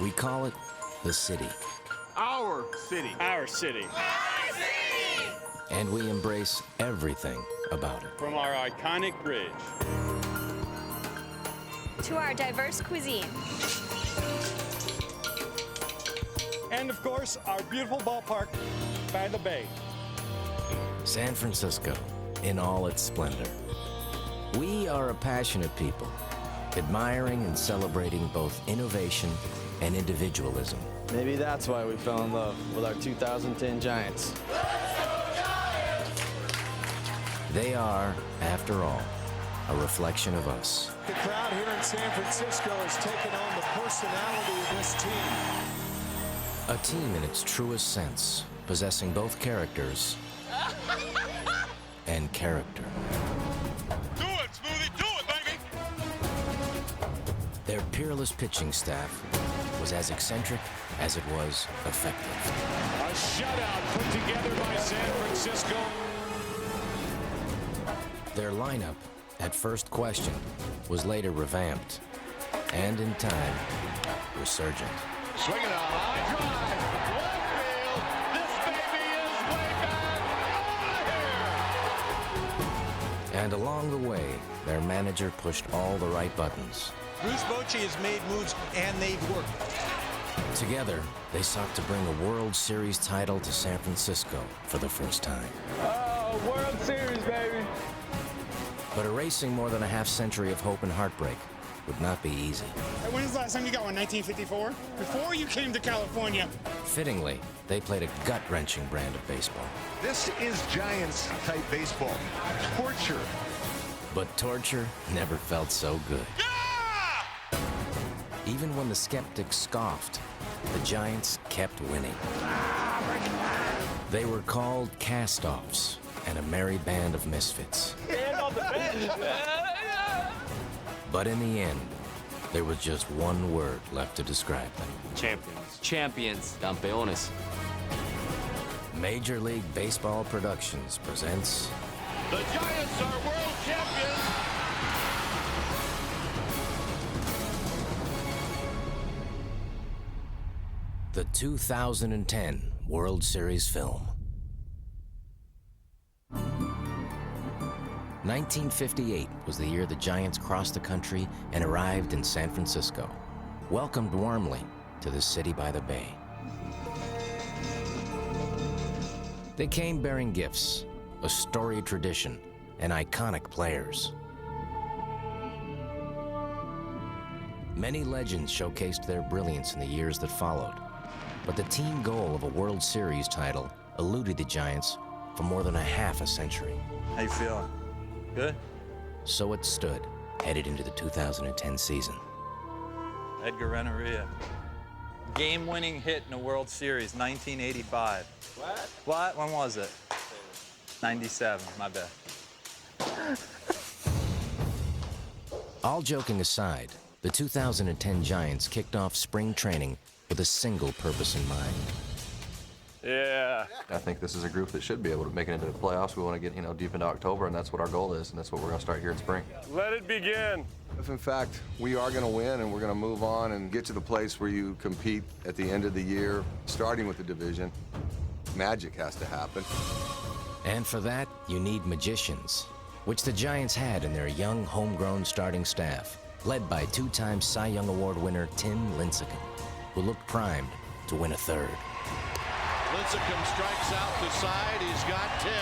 We call it the city. Our city. Our city. Our city! And we embrace everything about it. From our iconic bridge to our diverse cuisine. And of course, our beautiful ballpark by the bay. San Francisco in all its splendor. We are a passionate people, admiring and celebrating both innovation and individualism. Maybe that's why we fell in love with our 2010 Giants. They are, after all, a reflection of us. The crowd here in San Francisco has taken on the personality of this team. A team in its truest sense, possessing both characters and character. Do it, Smoothie, do it, baby! Their peerless pitching staff was as eccentric as it was effective. A shutout put together by San Francisco. Their lineup, at first questioned, was later revamped, and in time, resurgent. Swinging a high drive. Left field. This baby is way back. Out of here. And along the way, their manager pushed all the right buttons. Bruce Bochy has made moves, and they've worked. Together, they sought to bring a World Series title to San Francisco for the first time. Oh, World Series, baby! But erasing more than a half-century of hope and heartbreak would not be easy. When was the last time you got one? 1954? Before you came to California. Fittingly, they played a gut-wrenching brand of baseball. This is Giants-type baseball. Torture. But torture never felt so good. Even when the skeptics scoffed, the Giants kept winning. They were called castoffs and a merry band of misfits. But in the end, there was just one word left to describe them. champions. Champions, campeones. Major League Baseball Productions presents The Giants are world champions. the 2010 World Series film. 1958 was the year the Giants crossed the country and arrived in San Francisco, welcomed warmly to the city by the bay. They came bearing gifts, a storied tradition, and iconic players. Many legends showcased their brilliance in the years that followed, but the team goal of a World Series title eluded the Giants for more than a half a century. How you feeling? Good? So it stood, headed into the 2010 season. Edgar Rentoria. Game-winning hit in the World Series, 1985. What? When was it? 97, my bad. All joking aside, the 2010 Giants kicked off spring training with a single purpose in mind. Yeah. I think this is a group that should be able to make it into the playoffs. We want to get, deep into October, and that's what our goal is, and that's what we're going to start here in spring. Let it begin. If in fact we are going to win and we're going to move on and get to the place where you compete at the end of the year, starting with the division, magic has to happen. And for that, you need magicians, which the Giants had in their young, homegrown starting staff, led by two-time Cy Young Award winner Tim Lincecum, who looked primed to win a third. Lincecum strikes out the side. He's got 10.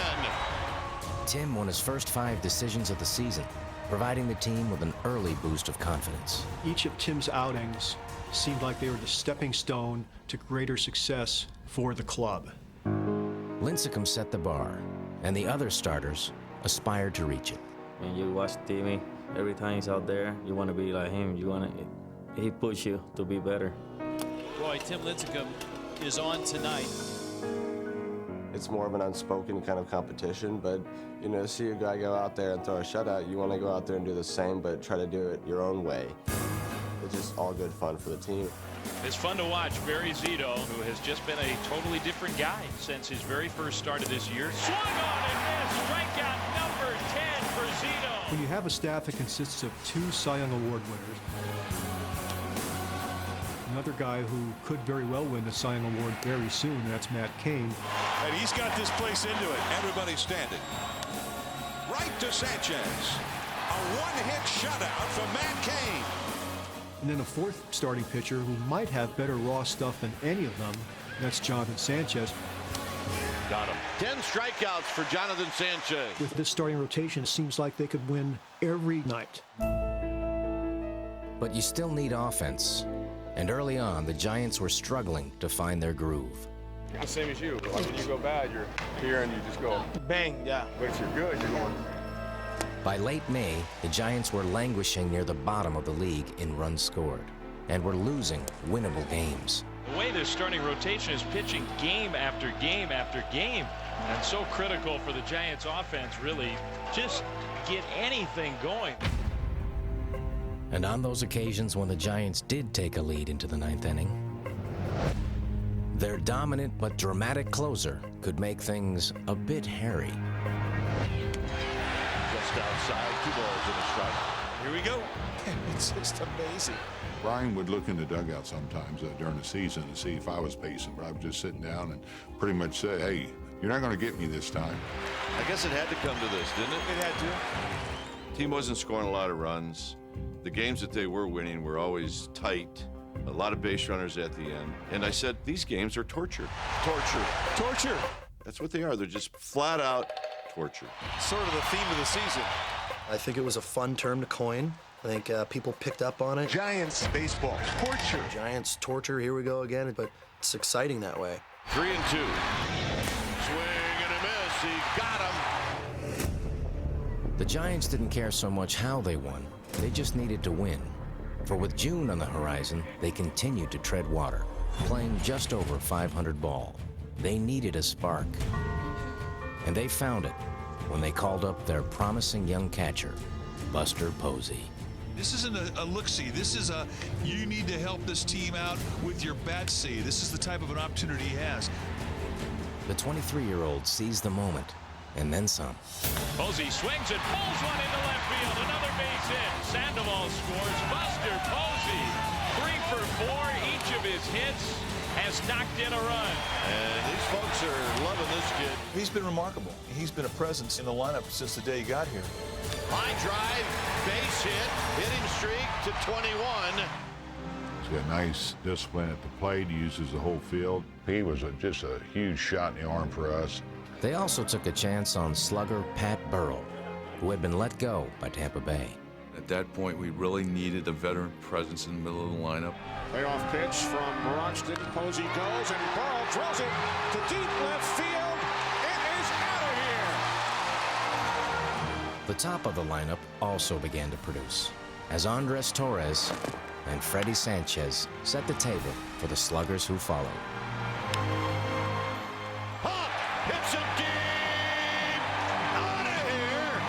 Tim won his first 5 decisions of the season, providing the team with an early boost of confidence. Each of Tim's outings seemed like they were the stepping stone to greater success for the club. Lincecum set the bar, and the other starters aspired to reach it. When you watch Timmy, every time he's out there, you want to be like him. He pushes you to be better. Boy, Tim Lincecum is on tonight. It's more of an unspoken kind of competition, but to see a guy go out there and throw a shutout, you want to go out there and do the same, but try to do it your own way. It's just all good fun for the team. It's fun to watch Barry Zito, who has just been a totally different guy since his very first start of this year. Swung on and missed. Strikeout number 10 for Zito. When you have a staff that consists of 2 Cy Young Award winners, another guy who could very well win the Cy Young Award very soon. That's Matt Cain. And he's got this place into it. Everybody standing. Right to Sanchez. A one-hit shutout from Matt Cain. And then a fourth starting pitcher who might have better raw stuff than any of them. That's Jonathan Sanchez. Got him. 10 strikeouts for Jonathan Sanchez. With this starting rotation, it seems like they could win every night. But you still need offense. And early on, the Giants were struggling to find their groove. The same as you. Like when you go bad, you're here and you just go Bang, yeah. But if you're good, you're going. By late May, the Giants were languishing near the bottom of the league in runs scored and were losing winnable games. The way this starting rotation is pitching game after game after game, and so critical for the Giants offense, really, just get anything going. And on those occasions when the Giants did take a lead into the ninth inning, their dominant but dramatic closer could make things a bit hairy. Just outside, 2 balls and a strike. Here we go. It's just amazing. Brian would look in the dugout sometimes during the season to see if I was pacing, but I would just sit down and pretty much say, hey, you're not going to get me this time. I guess it had to come to this, didn't it? It had to. Team wasn't scoring a lot of runs. The games that they were winning were always tight. A lot of base runners at the end. And I said, these games are torture. Torture. Torture. That's what they are. They're just flat out torture. Sort of the theme of the season. I think it was a fun term to coin. I think people picked up on it. Giants baseball. Torture. Giants torture, here we go again, but it's exciting that way. 3-2. Swing and a miss. He got him. The Giants didn't care so much how they won. They just needed to win. For with June on the horizon, they continued to tread water, playing just over 500 ball. They needed a spark. And they found it when they called up their promising young catcher, Buster Posey. This isn't a look-see. This is a, you need to help this team out with your bat-see. This is the type of an opportunity he has. The 23-year-old seized the moment, and then some. Posey swings and pulls one into left field. Another base hit. Sandoval scores. Buster Posey, 3 for 4. Each of his hits has knocked in a run. And these folks are loving this kid. He's been remarkable. He's been a presence in the lineup since the day he got here. Line drive, base hit, hitting streak to 21. He's got nice discipline at the plate. He uses the whole field. He was just a huge shot in the arm for us. They also took a chance on slugger Pat Burrell, who had been let go by Tampa Bay. At that point, we really needed a veteran presence in the middle of the lineup. Payoff pitch from Broxton. Posey goes and Burrell throws it to deep left field. It is out of here. The top of the lineup also began to produce, as Andres Torres and Freddie Sanchez set the table for the sluggers who followed. Huff hits it deep, out of here.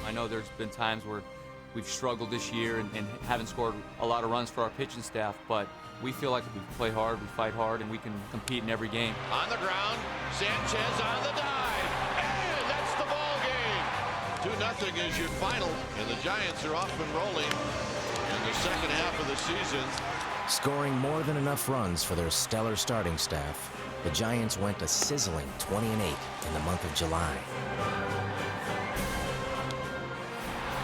I know there's been times where we've struggled this year and haven't scored a lot of runs for our pitching staff, but we feel like if we play hard, we fight hard, and we can compete in every game. On the ground, Sanchez on the dive, and that's the ball game. 2-0 is your final, and the Giants are off and rolling in the second half of the season. Scoring more than enough runs for their stellar starting staff, the Giants went a sizzling 20-8 in the month of July.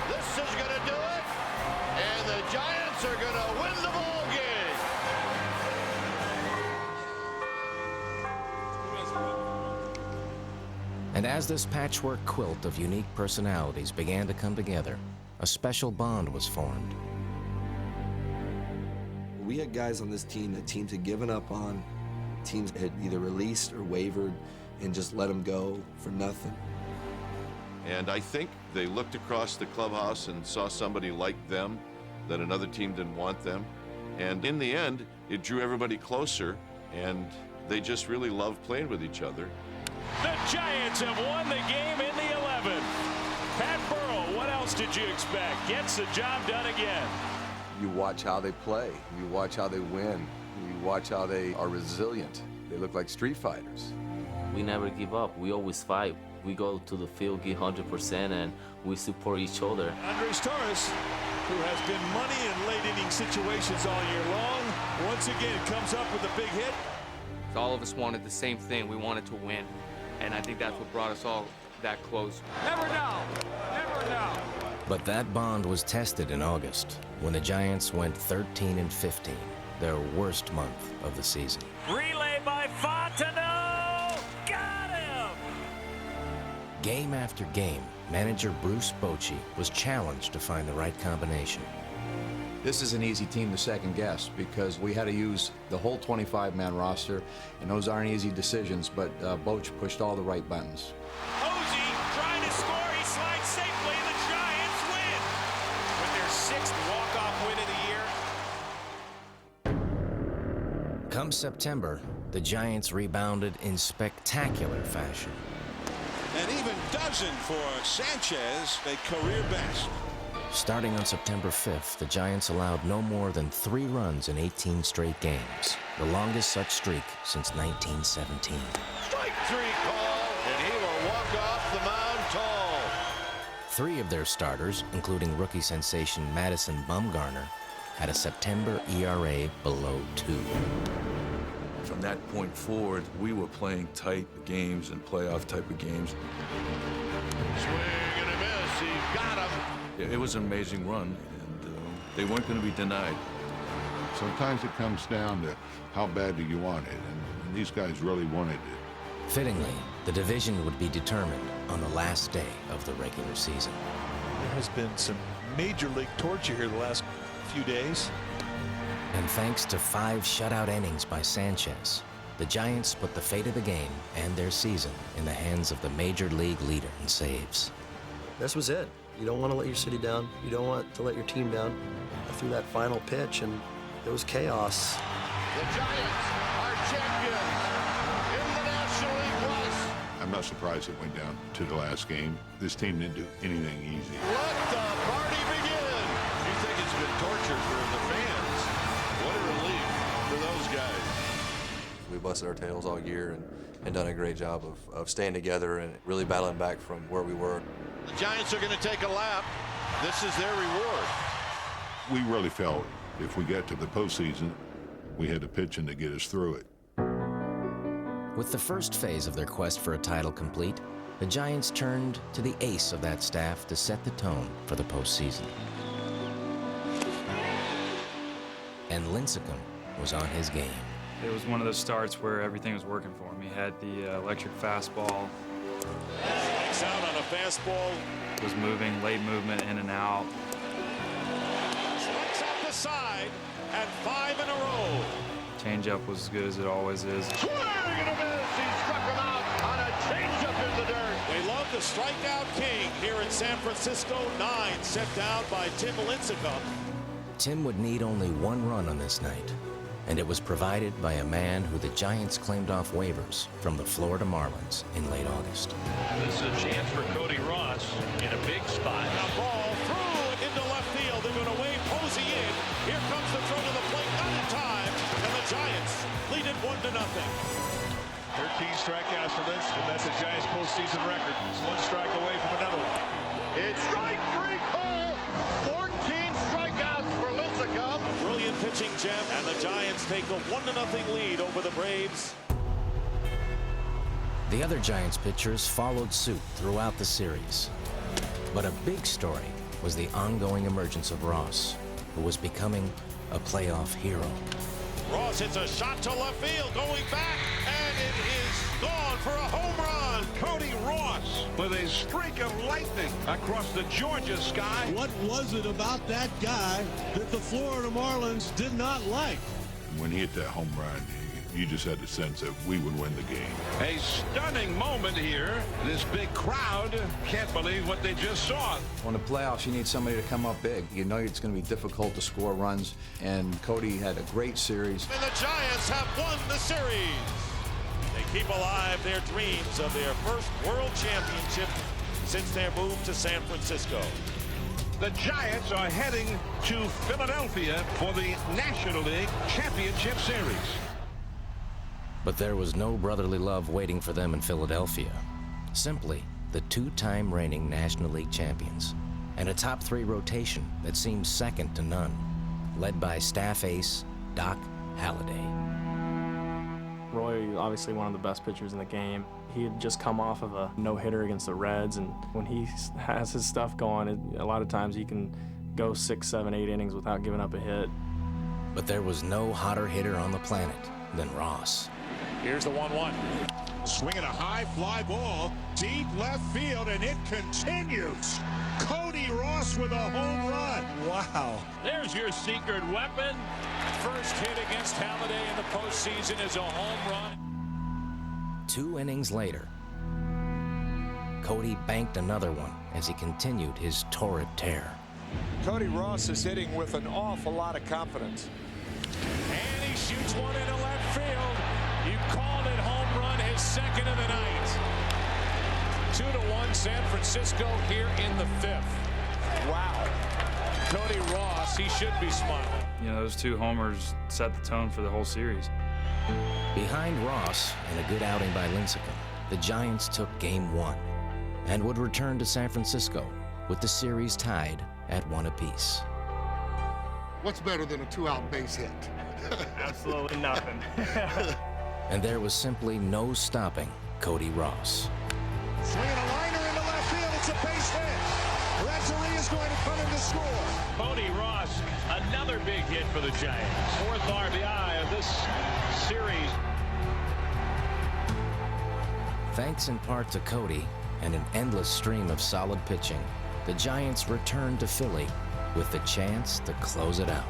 This is going to do it, and the Giants are going to win the ball game. And as this patchwork quilt of unique personalities began to come together, a special bond was formed. We had guys on this team that teams had given up on, teams had either released or wavered and just let them go for nothing. And I think they looked across the clubhouse and saw somebody like them, that another team didn't want them. And in the end, it drew everybody closer, and they just really loved playing with each other. The Giants have won the game in the 11th. Pat Burrell, what else did you expect? Gets the job done again. You watch how they play. You watch how they win. You watch how they are resilient. They look like street fighters. We never give up. We always fight. We go to the field, give 100%, and we support each other. Andres Torres, who has been money in late inning situations all year long, once again comes up with a big hit. All of us wanted the same thing. We wanted to win. And I think that's what brought us all that close. Never know. Never know. But that bond was tested in August when the Giants went 13-15, their worst month of the season. Relay by Fontenot. Got him. Game after game, manager Bruce Bochy was challenged to find the right combination. This is an easy team to second guess because we had to use the whole 25-man roster, and those aren't easy decisions, but Boch pushed all the right buttons. Posey trying to score. He slides safely. The Giants win with their 6th walk-off win of the year. Come September, the Giants rebounded in spectacular fashion. An even dozen for Sanchez, a career best. Starting on September 5th, the Giants allowed no more than 3 runs in 18 straight games, the longest such streak since 1917. Strike 3 call, and he will walk off the mound tall. 3 of their starters, including rookie sensation Madison Bumgarner, had a September ERA below 2. From that point forward, we were playing tight games and playoff type of games. Swing and a miss. He got him. It was an amazing run, and they weren't going to be denied. Sometimes it comes down to how bad do you want it, and these guys really wanted it. Fittingly, the division would be determined on the last day of the regular season. There has been some major league torture here the last few days. And thanks to 5 shutout innings by Sanchez, the Giants put the fate of the game and their season in the hands of the major league leader in saves. This was it. You don't want to let your city down. You don't want to let your team down. I threw that final pitch, and it was chaos. The Giants are champions in the National League West. I'm not surprised it went down to the last game. This team didn't do anything easy. Let the party begin. You think it's been torture for the fans? What a relief for those guys. We busted our tails all year and done a great job of staying together and really battling back from where we were. The Giants are going to take a lap. This is their reward. We really felt if we got to the postseason, we had the pitching to get us through it. With the first phase of their quest for a title complete, the Giants turned to the ace of that staff to set the tone for the postseason. And Lincecum was on his game. It was one of those starts where everything was working for him. He had the electric fastball. Strikes out on a fastball. Was moving, late movement in and out. Strikes out the side, and 5 in a row. Changeup was as good as it always is. Swing and a miss. He struck him out on a changeup in the dirt. They love to strike out Cain here in San Francisco. 9 set down by Tim Lincecum. Tim would need only 1 run on this night, and it was provided by a man who the Giants claimed off waivers from the Florida Marlins in late August. This is a chance for Cody Ross in a big spot. And a ball through into left field. They're going to wave Posey in. Here comes the throw to the plate, not in time. And the Giants lead it 1-0. 13 strikeouts for Lincecum. That's the Giants postseason record. It's 1 strike away from another one. It's strike 3 call. 14 strikeouts for Lincecum. A brilliant pitching gem, and the Giants take a 1-0 lead over the Braves. The other Giants pitchers followed suit throughout the series. But a big story was the ongoing emergence of Ross, who was becoming a playoff hero. Ross hits a shot to left field, going back, and it is gone for a home run. Cody Ross with a streak of lightning across the Georgia sky. What was it about that guy that the Florida Marlins did not like? When he hit that home run, you just had the sense that we would win the game. A stunning moment here. This big crowd can't believe what they just saw. On the playoffs, you need somebody to come up big. You know it's going to be difficult to score runs, and Cody had a great series. And the Giants have won the series. They keep alive their dreams of their first world championship since their move to San Francisco. The Giants are heading to Philadelphia for the National League Championship Series. But there was no brotherly love waiting for them in Philadelphia. Simply the 2-time reigning National League champions and a top 3 rotation that seemed second to none, led by staff ace Doc Halladay. Roy, obviously one of the best pitchers in the game. He had just come off of a no-hitter against the Reds, and when he has his stuff going, a lot of times he can go 6, 7, 8 innings without giving up a hit. But there was no hotter hitter on the planet than Ross. Here's the 1-1. Swinging a high fly ball, deep left field, and it continues. Cody Ross with a home run. Wow. There's your secret weapon. First hit against Halladay in the postseason is a home run. 2 innings later, Cody banked another one as he continued his torrid tear. Cody Ross is hitting with an awful lot of confidence. And he shoots one into left field. You called it home run, his second of the night. 2-1 San Francisco here in the 5th. Wow. Cody Ross, he should be smiling. You know, those 2 homers set the tone for the whole series. Behind Ross and a good outing by Lincecum, the Giants took Game 1 and would return to San Francisco with the series tied at 1 apiece. What's better than a 2-out base hit? Absolutely nothing. And there was simply no stopping Cody Ross. Swinging a liner into left field. It's a base hit. Rentoria is going to come in to score. Cody Ross, another big hit for the Giants. 4th RBI of this series. Thanks in part to Cody and an endless stream of solid pitching, the Giants returned to Philly with the chance to close it out.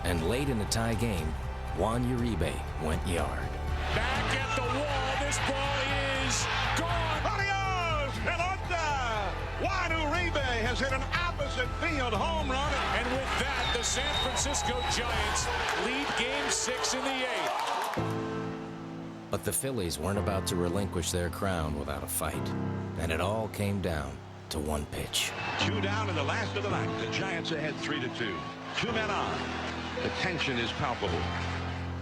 And late in the tie game, Juan Uribe went yard. Back at the wall. This ball is gone. Adios, pelota. Juan Uribe has hit an opposite field home run. And with that, the San Francisco Giants lead Game 6 in the 8th. But the Phillies weren't about to relinquish their crown without a fight. And it all came down to 1 pitch. 2 down in the last of the night. The Giants ahead 3-2. 2 men on. The tension is palpable.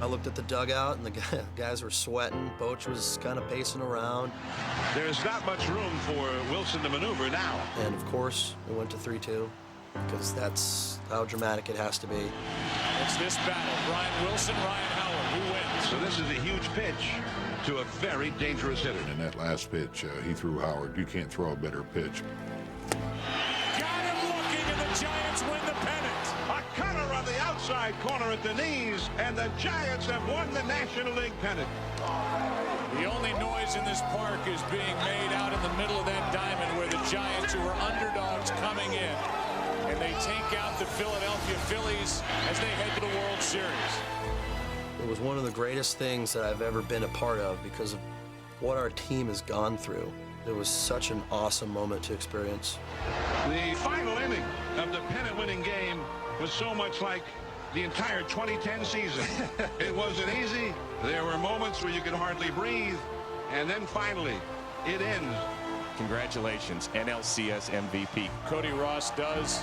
I looked at the dugout, and the guys were sweating. Boch was kind of pacing around. There's not much room for Wilson to maneuver now. And, of course, we went to 3-2 because that's how dramatic it has to be. It's this battle. Brian Wilson, Ryan Howard. Who wins? So this is a huge pitch to a very dangerous hitter. And that last pitch, he threw Howard. You can't throw a better pitch. Got him looking, and the Giants win the pennant. A cutter on the outside corner at the knees, and the Giants have won the National League pennant. The only noise in this park is being made out in the middle of that diamond where the Giants, who are underdogs, coming in. And they take out the Philadelphia Phillies as they head to the World Series. It was one of the greatest things that I've ever been a part of because of what our team has gone through. It was such an awesome moment to experience. The final inning of the pennant-winning game was so much like the entire 2010 season. It wasn't easy. There were moments where you could hardly breathe. And then finally, it ends. Congratulations, NLCS MVP. Cody Ross does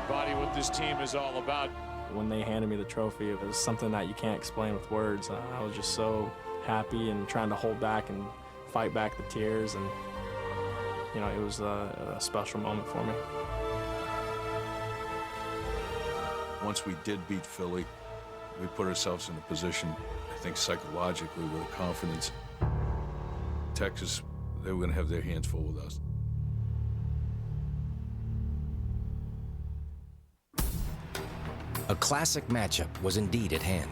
embody what this team is all about. When they handed me the trophy, it was something that you can't explain with words. I was just so happy and trying to hold back and fight back the tears, and you know, it was a special moment for me. Once we did beat Philly, we put ourselves in a position, I think psychologically, with confidence. Texas, they were going to have their hands full with us. A classic matchup was indeed at hand.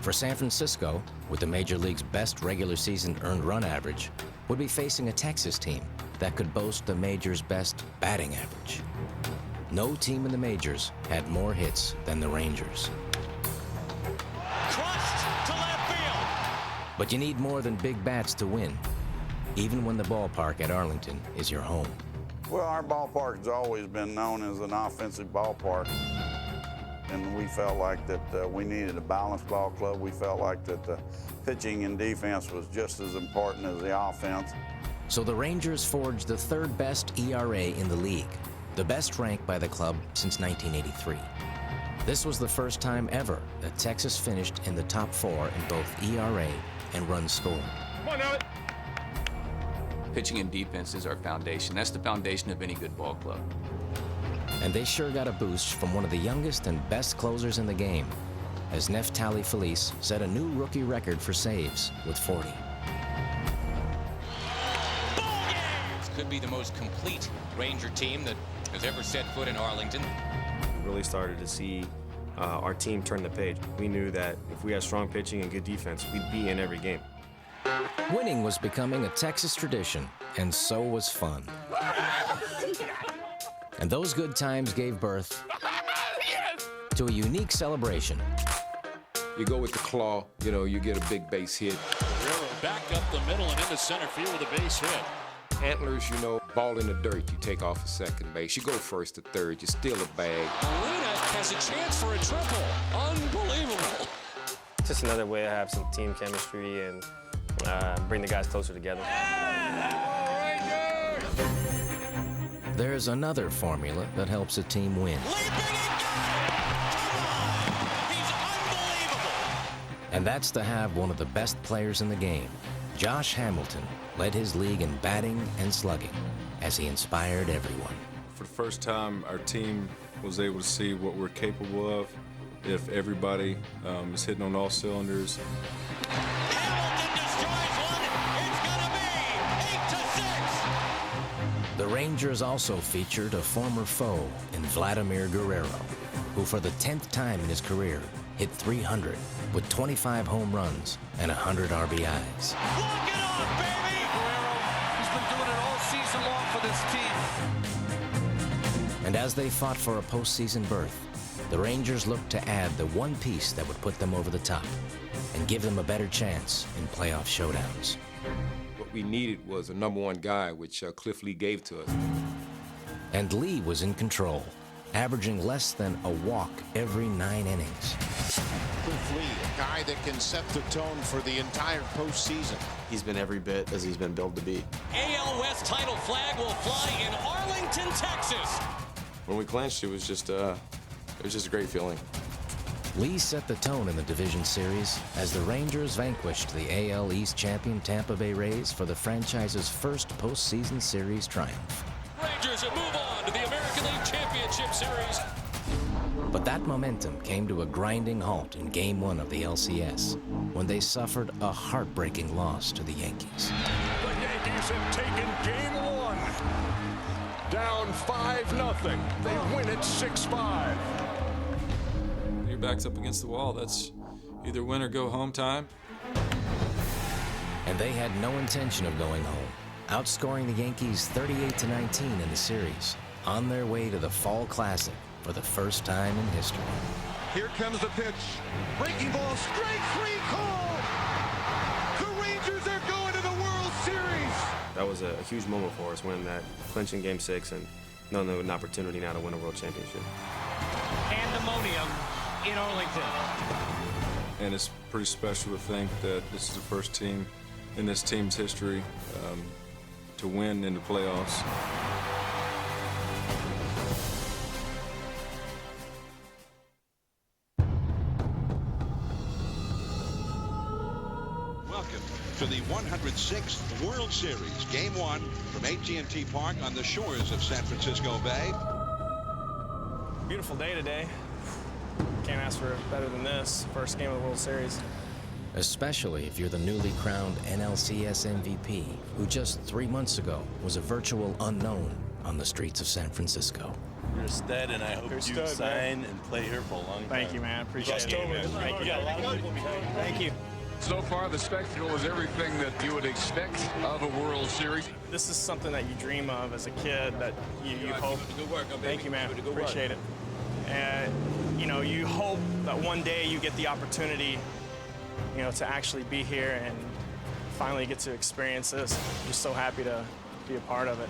For San Francisco, with the Major League's best regular season earned run average, would be facing a Texas team that could boast the Major's best batting average. No team in the Majors had more hits than the Rangers. Crushed to left field. But you need more than big bats to win, even when the ballpark at Arlington is your home. Well, our ballpark has always been known as an offensive ballpark. And we felt like that we needed a balanced ball club. We felt like that the pitching and defense was just as important as the offense. So the Rangers forged the 3rd best ERA in the league, the best rank by the club since 1983. This was the first time ever that Texas finished in the top 4 in both ERA and runs scored. Come on, Elliot. Pitching and defense is our foundation. That's the foundation of any good ball club. And they sure got a boost from one of the youngest and best closers in the game, as Neftali Felice set a new rookie record for saves with 40. This could be the most complete Ranger team that has ever set foot in Arlington. We really started to see our team turn the page. We knew that if we had strong pitching and good defense, we'd be in every game. Winning was becoming a Texas tradition, and so was fun. And those good times gave birth to a unique celebration. You go with the claw, you know, you get a big base hit. Guerrero back up the middle and into center field with a base hit. Antlers, you know, ball in the dirt, you take off a second base. You go first to third, you steal a bag. Molina has a chance for a triple. Unbelievable. Just another way to have some team chemistry and bring the guys closer together. There's another formula that helps a team win. And that's to have one of the best players in the game. Josh Hamilton led his league in batting and slugging as he inspired everyone. For the first time, our team was able to see what we're capable of if everybody is hitting on all cylinders. The Rangers also featured a former foe in Vladimir Guerrero, who for the 10th time in his career hit 300 with 25 home runs and 100 RBIs. Walk it off, baby! Guerrero, he's been doing it all season long for this team. And as they fought for a postseason berth, the Rangers looked to add the one piece that would put them over the top and give them a better chance in playoff showdowns. What we needed was a #1 guy, which Cliff Lee gave to us. And Lee was in control, averaging less than a walk every 9 innings. Cliff Lee, a guy that can set the tone for the entire postseason. He's been every bit as he's been billed to be. AL West title flag will fly in Arlington, Texas. When we clinched, it was just a great feeling. Lee set the tone in the division series as the Rangers vanquished the AL East champion Tampa Bay Rays for the franchise's first postseason series triumph. Rangers move on to the American League Championship Series. But that momentum came to a grinding halt in Game 1 of the LCS when they suffered a heartbreaking loss to the Yankees. The Yankees have taken Game 1. Down 5-0. They win it 6-5. Your back's up against the wall. That's either win or go home time. And they had no intention of going home, outscoring the Yankees 38-19 in the series, on their way to the Fall Classic for the first time in history. Here comes the pitch. Breaking ball, strike three call. The Rangers are going to the World Series. That was a huge moment for us, winning that clinching Game 6 and knowing an opportunity now to win a World Championship. Pandemonium in Arlington. And it's pretty special to think that this is the first team in this team's history to win in the playoffs. Welcome to the 106th World Series, Game 1 from AT&T Park on the shores of San Francisco Bay. Beautiful day today. Can't ask for better than this. First game of the World Series. Especially if you're the newly crowned NLCS MVP, who just 3 months ago was a virtual unknown on the streets of San Francisco. You're a stud, and I hope you sign and play here for a long time. Thank you, man. Appreciate it. Thank you. Thank you. So far, the spectacle is everything that you would expect of a World Series. This is something that you dream of as a kid, that you hope. Good work, Thank you, man. Appreciate it. And you know, you hope that one day you get the opportunity, you know, to actually be here and finally get to experience this. Just so happy to be a part of it.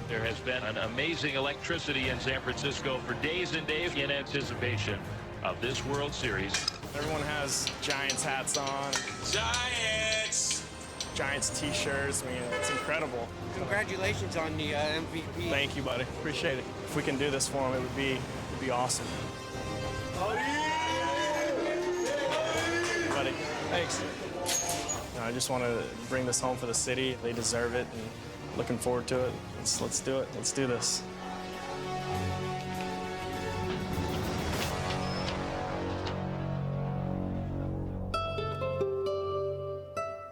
There has been an amazing electricity in San Francisco for days and days in anticipation of this World Series. Everyone has Giants hats on. Giants! Giants t-shirts. I mean, it's incredible. Congratulations on the MVP. Thank you, buddy. Appreciate it. If we can do this for them, it would be awesome. Buddy, thanks. You know, I just want to bring this home for the city. They deserve it, and looking forward to it. Let's do it. Let's do this.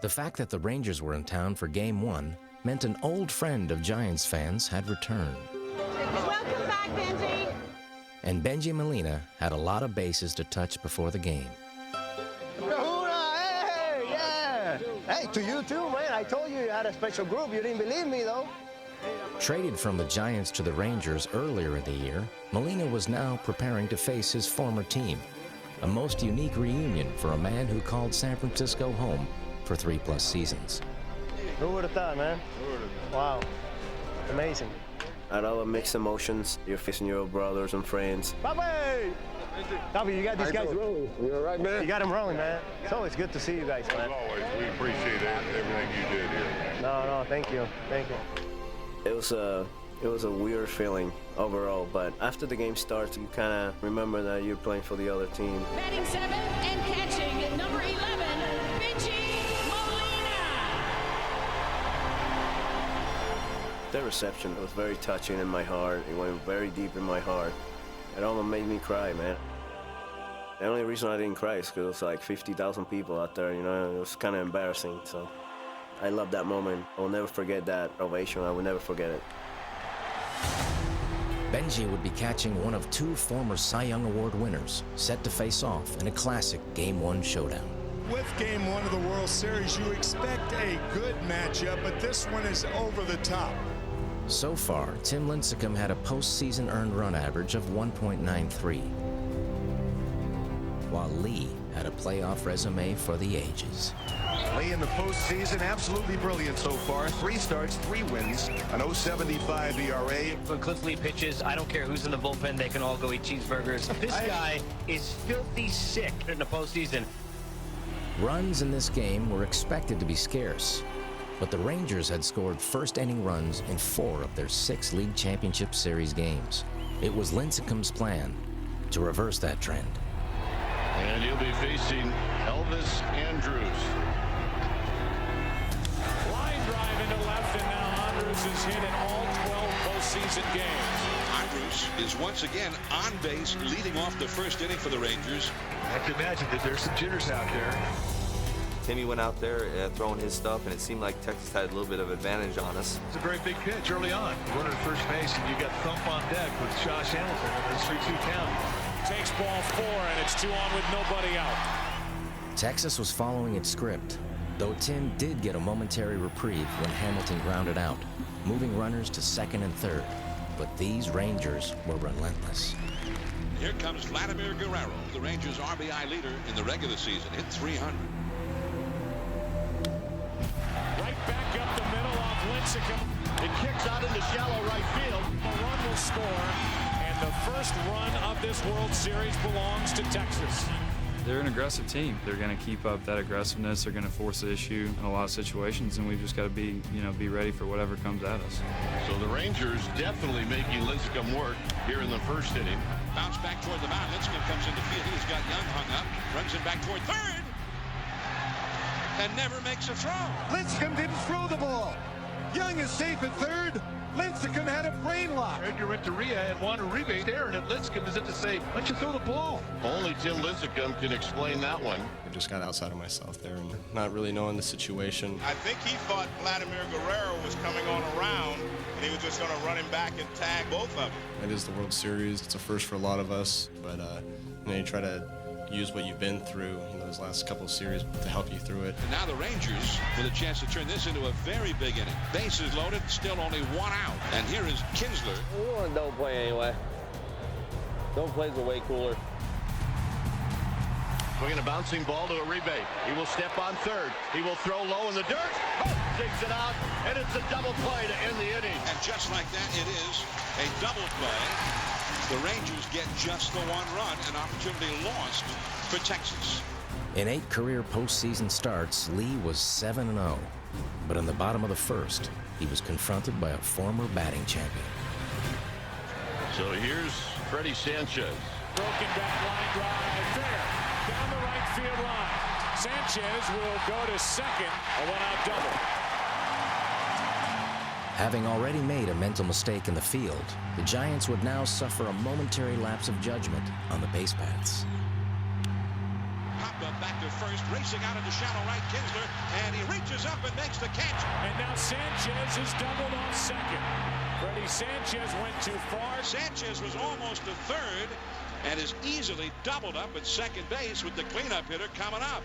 The fact that the Rangers were in town for Game 1 meant an old friend of Giants fans had returned. Welcome back, Benji. And Benji Molina had a lot of bases to touch before the game. Hey, yeah. Hey, to you too, man. I told you you had a special group. You didn't believe me, though. Traded from the Giants to the Rangers earlier in the year, Molina was now preparing to face his former team. A most unique reunion for a man who called San Francisco home for 3+ seasons. Who would have thought, man? Wow. Amazing. I love mixed emotions. You're facing your old brothers and friends. Bobby! Bobby, you got these guys rolling. You all right, man? You got them rolling, man. It's always good to see you guys, man. As always, we appreciate everything you did here. No, thank you. Thank you. It was a weird feeling overall, but after the game starts, you kind of remember that you're playing for the other team. Batting 7th and catching number 11, Benji Molina. The reception was very touching in my heart. It went very deep in my heart. It almost made me cry, man. The only reason I didn't cry is because it was like 50,000 people out there, you know, it was kind of embarrassing, so. I love that moment. I will never forget that ovation. I will never forget it. Benji would be catching one of 2 former Cy Young Award winners, set to face off in a classic Game 1 showdown. With Game 1 of the World Series, you expect a good matchup, but this one is over the top. So far, Tim Lincecum had a postseason earned run average of 1.93, while Lee had a playoff resume for the ages. Lee in the postseason, absolutely brilliant so far. 3 starts, 3 wins, an 0.75 ERA. When Cliff Lee pitches, I don't care who's in the bullpen, they can all go eat cheeseburgers. This guy is filthy sick in the postseason. Runs in this game were expected to be scarce, but the Rangers had scored first-inning runs in 4 of their 6 League Championship Series games. It was Lincecum's plan to reverse that trend. And he'll be facing Elvis Andrus. Line drive into left, and now Andrus is hit in all 12 postseason games. Andrus is once again on base, leading off the first inning for the Rangers. I can imagine that there's some jitters out there. Timmy went out there throwing his stuff, and it seemed like Texas had a little bit of advantage on us. It's a very big pitch early on. Runner at first base, and you got thump on deck with Josh Hamilton in the 3-2 count. Takes ball 4, and it's 2 on with nobody out. Texas was following its script, though Tim did get a momentary reprieve when Hamilton grounded out, moving runners to 2nd and 3rd. But these Rangers were relentless. Here comes Vladimir Guerrero, the Rangers' RBI leader in the regular season, hit 300. Right back up the middle off Lincecum. It kicks out into shallow right field. A run will score, and the first run of this World Series belongs to Texas. They're an aggressive team. They're going to keep up that aggressiveness. They're going to force the issue in a lot of situations, and we've just got to be ready for whatever comes at us. So the Rangers definitely making Lincecum work here in the first inning. Bounce back toward the mound. Lincecum comes into field. He's got Young hung up. Runs him back toward 3rd. And never makes a throw. Lincecum didn't throw the ball. Young is safe at 3rd. Lincecum had a brain lock. Edgar Rentoria and Juan Uribe staring at Lincecum as if to say, why don't you throw the ball? Only Tim Lincecum can explain that one. I just got outside of myself there and not really knowing the situation. I think he thought Vladimir Guerrero was coming on around, and he was just going to run him back and tag both of them. It is the World Series. It's a first for a lot of us, but you try to use what you've been through, those last couple of series to help you through it. And now the Rangers with a chance to turn this into a very big inning. Bases loaded, still only 1 out. And here is Kinsler. We want to don't play anyway. Don't plays are way cooler. Swinging a bouncing ball to Uribe. He will step on 3rd. He will throw low in the dirt. Oh, digs it out, and it's a double play to end the inning. And just like that, it is a double play. The Rangers get just the 1 run, an opportunity lost for Texas. In 8 career postseason starts, Lee was 7-0. But in the bottom of the 1st, he was confronted by a former batting champion. So here's Freddie Sanchez. Broken back line drive, fair, down the right field line. Sanchez will go to 2nd, a 1-out double. Having already made a mental mistake in the field, the Giants would now suffer a momentary lapse of judgment on the base paths. Pop back to first, racing out into shallow right, Kinsler, and he reaches up and makes the catch. And now Sanchez is doubled off second. Freddie Sanchez went too far. Sanchez was almost to third and is easily doubled up at second base with the cleanup hitter coming up.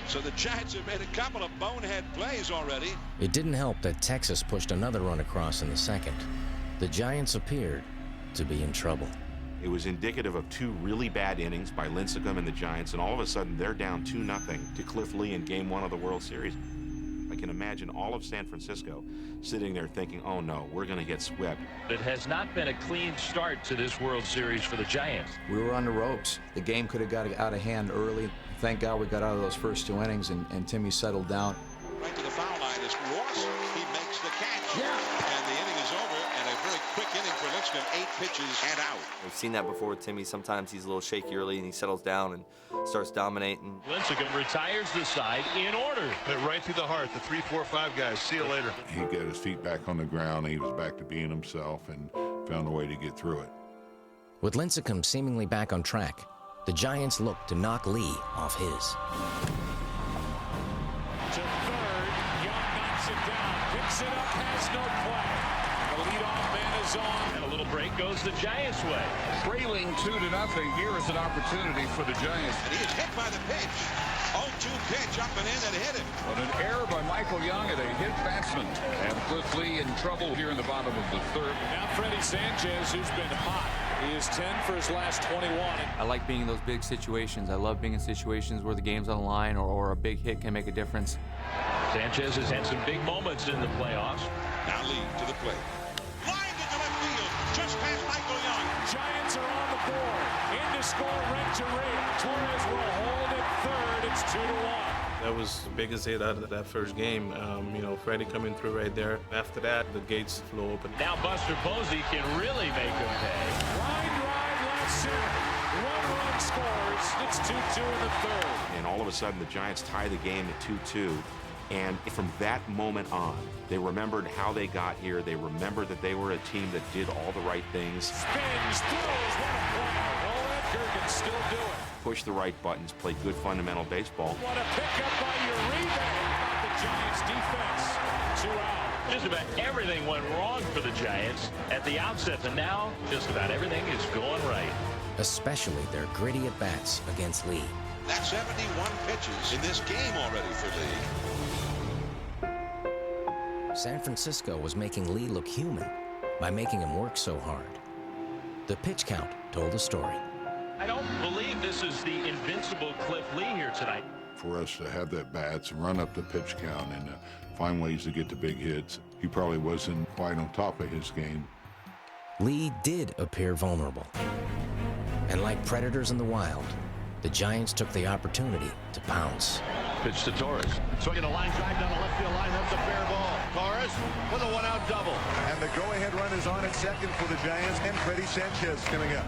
So the Giants have made a couple of bonehead plays already. It didn't help that Texas pushed another run across in the second. The Giants appeared to be in trouble. It was indicative of two really bad innings by Lincecum and the Giants, and all of a sudden they're down 2-0 to Cliff Lee in Game 1 of the World Series. I can imagine all of San Francisco sitting there thinking, oh no, we're going to get swept. It has not been a clean start to this World Series for the Giants. We were on the ropes. The game could have got out of hand early. Thank God we got out of those first two innings and Timmy settled down. Right to the foul line is Ross. He makes the catch. Yeah. And the inning is over, and a very quick inning for Lincecum. 8 pitches and out. We've seen that before with Timmy. Sometimes he's a little shaky early and he settles down and starts dominating. Lincecum retires the side in order. Hit right through the heart, the 3, 4, 5 guys. See you later. He got his feet back on the ground. He was back to being himself and found a way to get through it. With Lincecum seemingly back on track, the Giants looked to knock Lee off his. To third, Young knocks it down, picks it up, has no play. The leadoff man is on, and a little break goes the Giants' way. Trailing 2-0. Here is an opportunity for the Giants. And he is hit by the pitch. 0-2 pitch up and in and hit it. But an error by Michael Young at a hit batsman. And Cliff Lee in trouble here in the bottom of the third. Now Freddie Sanchez, who's been hot. He is 10 for his last 21. I like being in those big situations. I love being in situations where the game's on the line or a big hit can make a difference. Sanchez has had some big moments in the playoffs. Now Lee to the plate. Lined into left field, just past Michael Young. Giants are on the board. In to score Rentoria. Torres will hold it third. It's 2-1. That was the biggest hit out of that first game. Freddie coming through right there. After that, the gates flew open. Now Buster Posey can really make him pay. Line drive left center. 1 run scores. It's 2-2 in the third. And all of a sudden the Giants tie the game at 2-2. And from that moment on, they remembered how they got here. They remembered that they were a team that did all the right things. Spins, throws, what a play. Oh, Edgar can still do it. Push the right buttons, play good fundamental baseball. What a pickup by Uribe about the Giants' defense. 2 out. Just about everything went wrong for the Giants at the outset, and now just about everything is going right. Especially their gritty at-bats against Lee. That's 71 pitches in this game already for Lee. San Francisco was making Lee look human by making him work so hard. The pitch count told a story. I don't believe this is the invincible Cliff Lee here tonight. For us to have that bats and run up the pitch count and find ways to get the big hits, he probably wasn't quite on top of his game. Lee did appear vulnerable. And like predators in the wild, the Giants took the opportunity to pounce. Pitch to Torres. Swinging a line drive down the left field line. That's a fair ball. Torres with a 1-out double. And the go-ahead run is on at second for the Giants, and Freddie Sanchez coming up.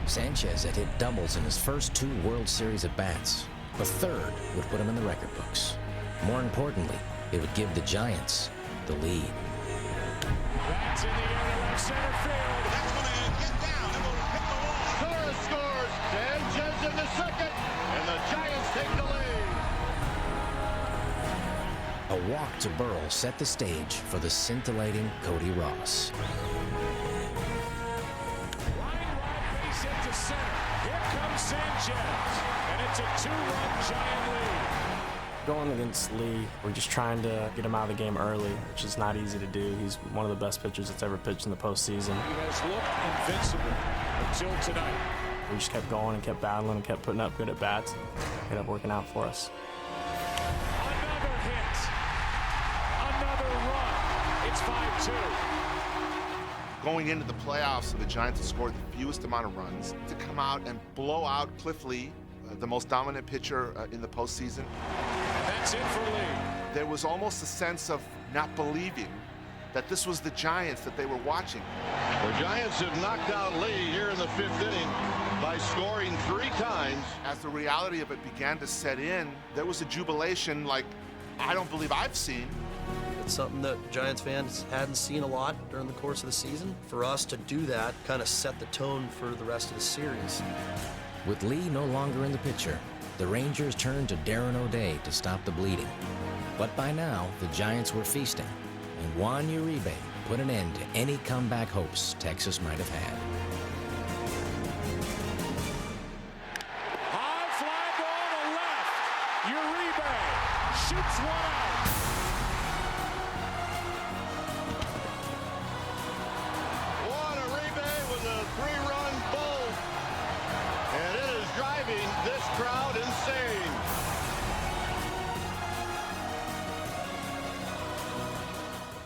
Sanchez had hit doubles in his first 2 World Series at-bats. A third would put him in the record books. More importantly, it would give the Giants the lead. That's in the air to left center field. That's going to get down. It will hit the wall. Torres scores. Sanchez in the second. And the Giants take the lead. A walk to Burrell set the stage for the scintillating Cody Ross. To center. Here comes Sanchez, and it's a 2-run Giant lead. Going against Lee, we're just trying to get him out of the game early, which is not easy to do. He's one of the best pitchers that's ever pitched in the postseason. He has looked invincible until tonight. We just kept going and kept battling and kept putting up good at-bats. Ended up working out for us. Another hit. Another run. It's 5-2. Going into the playoffs, the Giants have scored the fewest amount of runs. To come out and blow out Cliff Lee, the most dominant pitcher in the postseason. That's it for Lee. There was almost a sense of not believing that this was the Giants that they were watching. The Giants have knocked out Lee here in the 5th inning by scoring 3 times. As the reality of it began to set in, there was a jubilation like I don't believe I've seen. It's something that Giants fans hadn't seen a lot during the course of the season. For us to do that kind of set the tone for the rest of the series. With Lee no longer in the picture, the Rangers turned to Darren O'Day to stop the bleeding. But by now, the Giants were feasting, and Juan Uribe put an end to any comeback hopes Texas might have had. High fly ball to left. Uribe shoots one out. Juan Uribe with a 3-run bolt, and it is driving this crowd insane.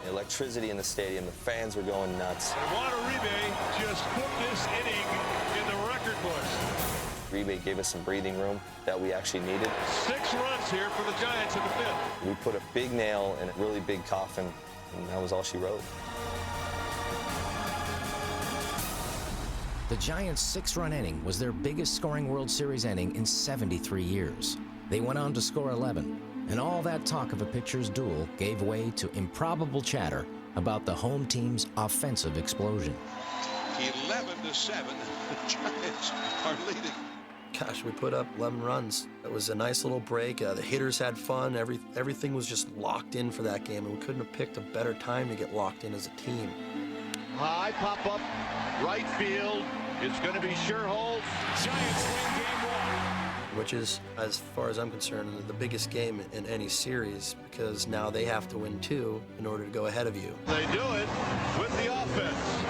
The electricity in the stadium, the fans were going nuts. And Juan Uribe just put this inning in the record books. Uribe gave us some breathing room that we actually needed. 6 runs here for the Giants in the 5th. We put a big nail in a really big coffin, and that was all she wrote. The Giants' 6-run inning was their biggest scoring World Series inning in 73 years. They went on to score 11, and all that talk of a pitcher's duel gave way to improbable chatter about the home team's offensive explosion. 11-7, the Giants are leading. Gosh, we put up 11 runs. It was a nice little break. The hitters had fun. Everything was just locked in for that game, and we couldn't have picked a better time to get locked in as a team. High pop up, right field. It's going to be Sherholz. Giants win game 1. Which is, as far as I'm concerned, the biggest game in any series, because now they have to win 2 in order to go ahead of you. They do it with the offense.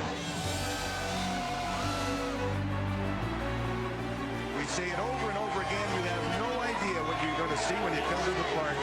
We say it over and over again. You have no idea what you're going to see when you come to the park.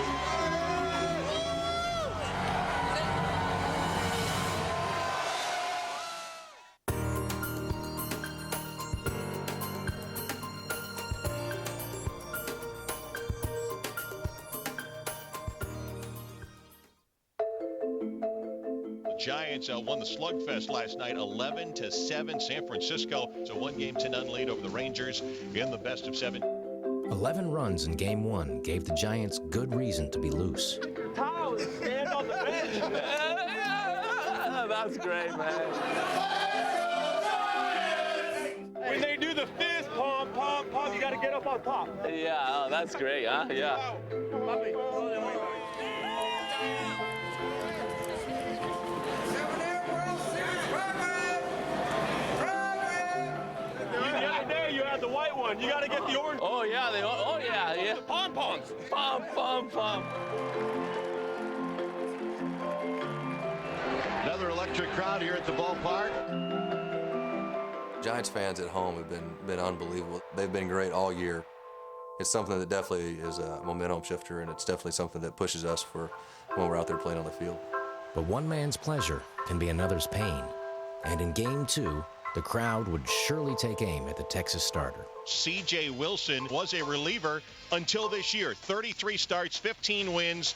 Giants won the slugfest last night, 11-7. San Francisco, so 1-0 lead over the Rangers in the best of 7. 11 runs in Game 1 gave the Giants good reason to be loose. Towels, stand on the bench. That's great, man. When they do the fist pump, you got to get up on top. Yeah, oh, that's great, huh? Yeah. You had the white one. You got to get the orange. Oh yeah, yeah. The pom-poms. Pom. Another electric crowd here at the ballpark. Giants fans at home have been unbelievable. They've been great all year. It's something that definitely is a momentum shifter, and it's definitely something that pushes us for when we're out there playing on the field. But one man's pleasure can be another's pain. And in Game 2, the crowd would surely take aim at the Texas starter. C.J. Wilson was a reliever until this year. 33 starts, 15 wins.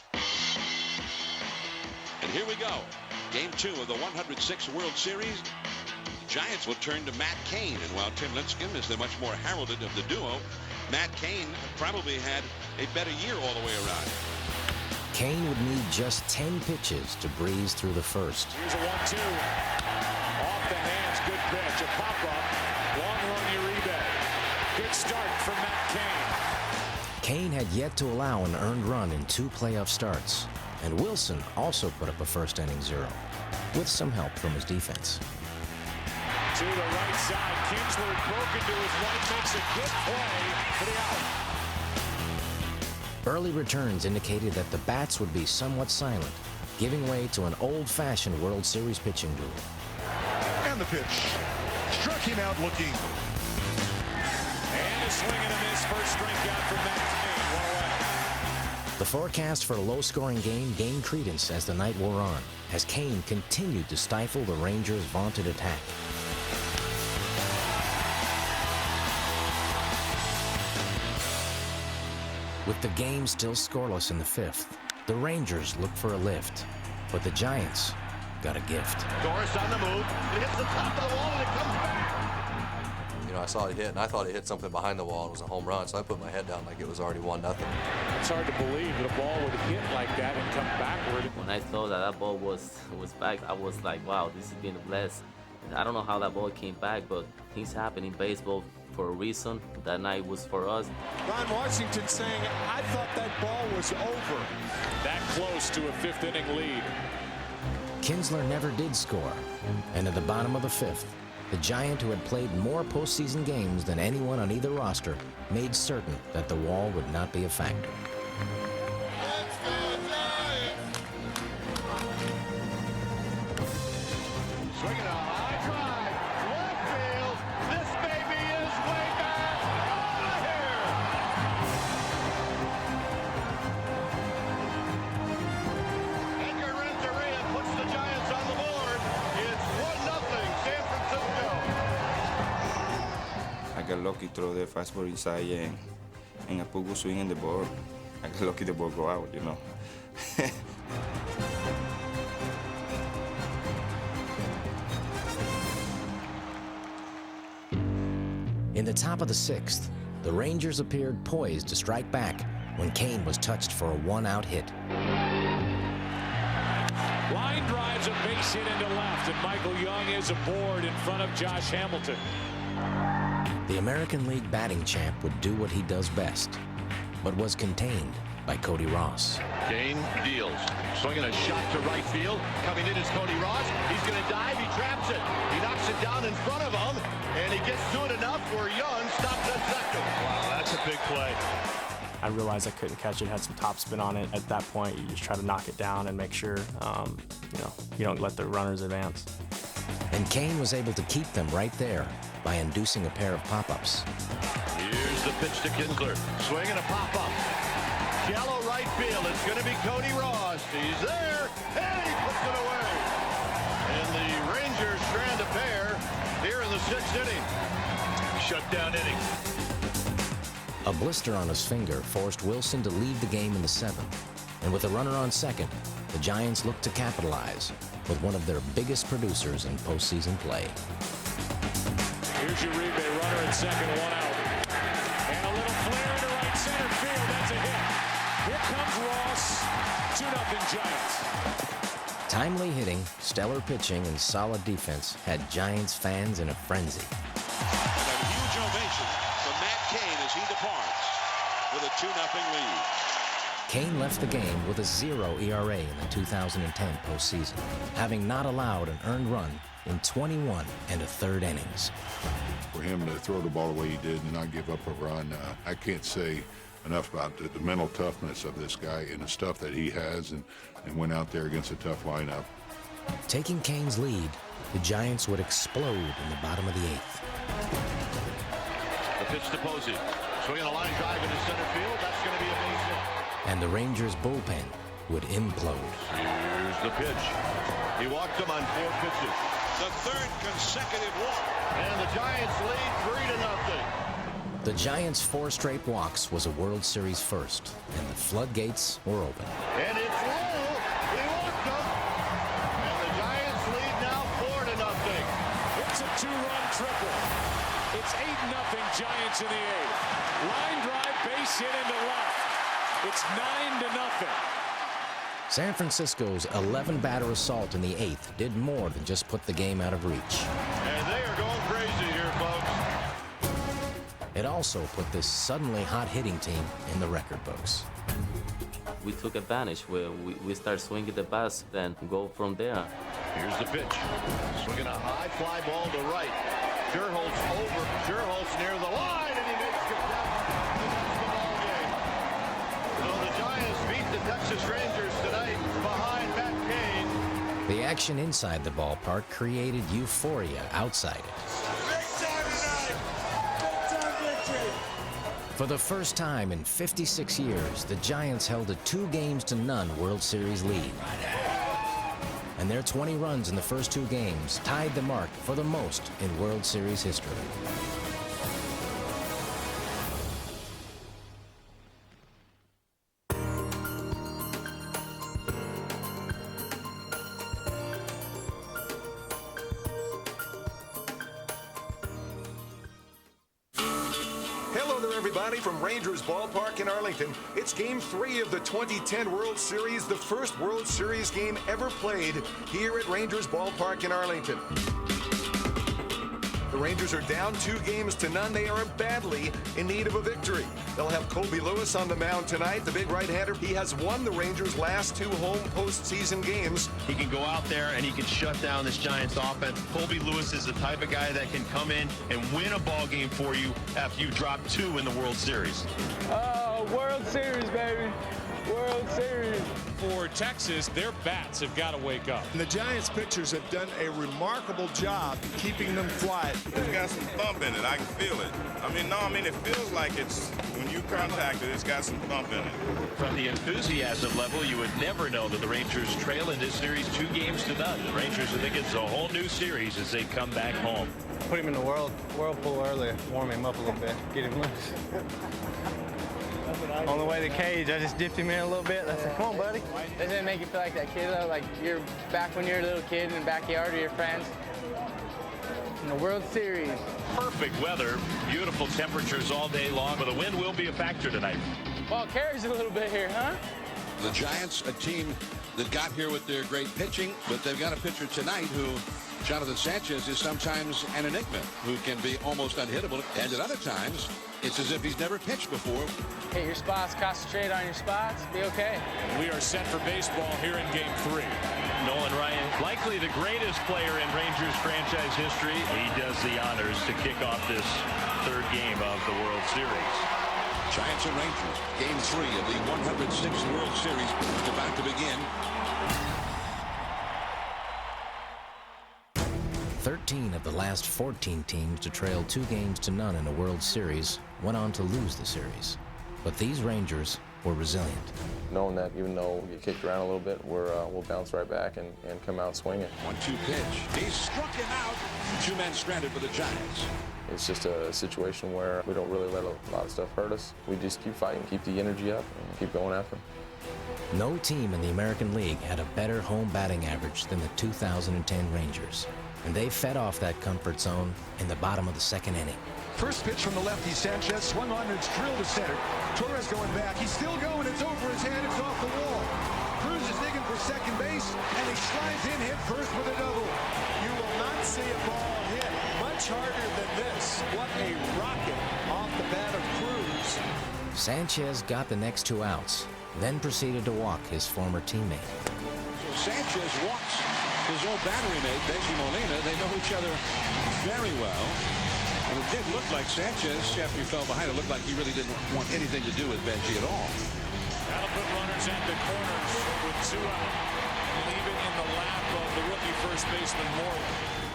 And here we go. Game 2 of the 106 World Series. The Giants will turn to Matt Cain. And while Tim Lincecum is the much more heralded of the duo, Matt Cain probably had a better year all the way around. Cain would need just 10 pitches to breeze through the first. Here's a 1-2. Off the hands, good pitch. A pop-up. Long run Uribe. Good start from Matt Cain. Cain had yet to allow an earned run in 2 playoff starts. And Wilson also put up a first-inning 0, with some help from his defense. To the right side. Kinsler broken to his right. Makes a good play for the out. Early returns indicated that the bats would be somewhat silent, giving way to an old-fashioned World Series pitching duel. And the pitch. Struck him out looking. And a swing and a miss. First strikeout from Matt Cain. 1 away. The forecast for a low-scoring game gained credence as the night wore on, as Cain continued to stifle the Rangers' vaunted attack. With the game still scoreless in the 5th, the Rangers looked for a lift, but the Giants got a gift. Doris on the move. It hits the top of the wall and it comes back. You know, I saw it hit, and I thought it hit something behind the wall. It was a home run, so I put my head down like it was already 1-0. It's hard to believe that a ball would hit like that and come backward. When I saw that ball was back, I was like, wow, this has been blessed. I don't know how that ball came back, but things happen in baseball. for a reason. That night was for us. Ron Washington saying, I thought that ball was over. That close to a fifth inning lead. Kinsler never did score, and at the bottom of the fifth, the Giant, who had played more postseason games than anyone on either roster, made certain that the wall would not be a factor. Swinging a high drive, left field. This baby is way back. Out of here. Edgar Rentoria puts the Giants on the board. It's 1-0 San Francisco. I got lucky throw the fastball inside and a pugu swing in the ball. I got lucky the ball go out, you know. In the top of the sixth, the Rangers appeared poised to strike back when Cain was touched for a one-out hit. Line drives a base hit into left, and Michael Young is aboard in front of Josh Hamilton. The American League batting champ would do what he does best, but was contained by Cody Ross. Cain deals. Swinging a shot to right field. Coming in is Cody Ross. He's going to dive. He traps it. He knocks it down in front of him. And he gets to it enough where Young stops at second. Wow, that's a big play. I realized I couldn't catch it, had some topspin on it. At that point, you just try to knock it down and make sure, you don't let the runners advance. And Cain was able to keep them right there by inducing a pair of pop-ups. Here's the pitch to Kinsler. Swinging a pop-up. Shallow right field. It's going to be Cody Ross. He's there, and he puts it away. And the Rangers strand a pair here in the sixth inning. Shutdown inning. A blister on his finger forced Wilson to leave the game in the seventh. And with a runner on second, the Giants looked to capitalize with one of their biggest producers in postseason play. Here's Uribe, runner at second, one out. And a little flare into right center field. That's a hit. Here comes Ross. 2-0 Giants. Timely hitting, stellar pitching, and solid defense had Giants fans in a frenzy. And a huge ovation from Matt Cain as he departs with a 2-0 lead. Cain left the game with a 0 ERA in the 2010 postseason, having not allowed an earned run in 21 1/3 innings. For him to throw the ball the way he did and not give up a run, I can't say enough about the mental toughness of this guy and the stuff that he has, and went out there against a tough lineup. Taking Cain's lead, the Giants would explode in the bottom of the eighth. The pitch to Posey. Swinging a line drive into center field. That's going to be a base hit. And the Rangers' bullpen would implode. Here's the pitch. He walked them on 4 pitches. The third consecutive walk. And the Giants lead 3-0. The Giants' 4 straight walks was a World Series first, and the floodgates were open. And it's low. He walked them. And the Giants lead now 4-0. It's a 2-run triple. It's 8-0 Giants in the eighth. Line drive, base hit into left. It's 9-0. San Francisco's 11-batter assault in the eighth did more than just put the game out of reach. And they are going crazy here, folks. It also put this suddenly hot-hitting team in the record books. We took advantage where we start swinging the bats, then go from there. Here's the pitch. Swinging a high fly ball to right. Sherholtz over. Sherholtz near the line, and he makes the catch. That's the ball game. So the Giants beat the Texas Rangers tonight behind Matt Cain. The action inside the ballpark created euphoria outside it. For the first time in 56 years, the Giants held a 2-0 World Series lead. And their 20 runs in the first 2 games tied the mark for the most in World Series history. From Rangers Ballpark in Arlington, it's Game 3 of the 2010 World Series, the first World Series game ever played here at Rangers Ballpark in Arlington. The Rangers are down 2-0. They are badly in need of a victory. They'll have Colby Lewis on the mound tonight. The big right-hander, he has won the Rangers' last 2 home postseason games. He can go out there and he can shut down this Giants offense. Colby Lewis is the type of guy that can come in and win a ball game for you after you drop 2 in the World Series. Oh, World Series, baby. World Series. For Texas, their bats have got to wake up. And the Giants pitchers have done a remarkable job keeping them quiet. It's got some thump in it. I can feel it. It feels like it's, when you contact it, it's got some thump in it. From the enthusiasm level, you would never know that the Rangers trail in this series 2-0. The Rangers think it's a whole new series as they come back home. Put him in the whirlpool earlier, warm him up a little bit, get him loose. On the way to the cage, I just dipped him in a little bit. I said, come on, buddy. Doesn't it make you feel like that kid, though? Like you're back when you're a little kid in the backyard with your friends? In the World Series. Perfect weather, beautiful temperatures all day long, but the wind will be a factor tonight. Well, it carries a little bit here, huh? The Giants, a team that got here with their great pitching, but they've got a pitcher tonight who, Jonathan Sanchez, is sometimes an enigma, who can be almost unhittable, and at other times, it's as if he's never pitched before. Hit your spots, concentrate on your spots, be okay. We are set for baseball here in Game 3. Nolan Ryan, likely the greatest player in Rangers franchise history. He does the honors to kick off this 3rd game of the World Series. Giants and Rangers, Game 3 of the 106th World Series is about to begin. 13 of the last 14 teams to trail 2-0 in a World Series went on to lose the series. But these Rangers were resilient. Knowing that even though we get kicked around a little bit, we'll bounce right back and come out swinging. 1-2 pitch. He struck him out. 2 men stranded for the Giants. It's just a situation where we don't really let a lot of stuff hurt us. We just keep fighting, keep the energy up, and keep going after them. No team in the American League had a better home batting average than the 2010 Rangers, and they fed off that comfort zone in the bottom of the 2nd inning. First pitch from the lefty, Sanchez swung on and it's drilled to center. Torres going back. He's still going. It's over his head. It's off the wall. Cruz is digging for second base, and he slides in hit first with a double. You will not see a ball hit much harder than this. What a rocket off the bat of Cruz. Sanchez got the next 2 outs, then proceeded to walk his former teammate. So Sanchez walks his old battery mate, Benji Molina. They know each other very well. And it did look like Sanchez, after he fell behind, it looked like he really didn't want anything to do with Benji at all. That'll put runners at the corners with 2 out, leaving in the lap of the rookie first baseman Morley.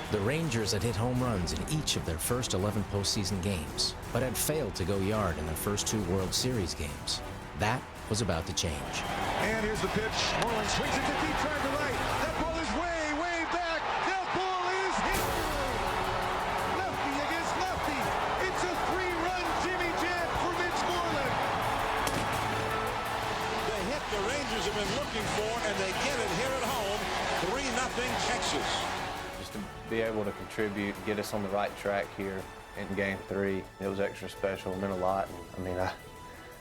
The Rangers had hit home runs in each of their first 11 postseason games, but had failed to go yard in their first 2 World Series games. That was about to change. And here's the pitch. Moreland swings it to deep toward the right. That ball is way back. That ball is hit. Lefty against lefty. It's a 3-run Jimmy Jam for Mitch Moreland. The hit the Rangers have been looking for, and they get it here at home. 3-0 Texas. Just to be able to contribute, get us on the right track here in Game 3, it was extra special. It meant a lot.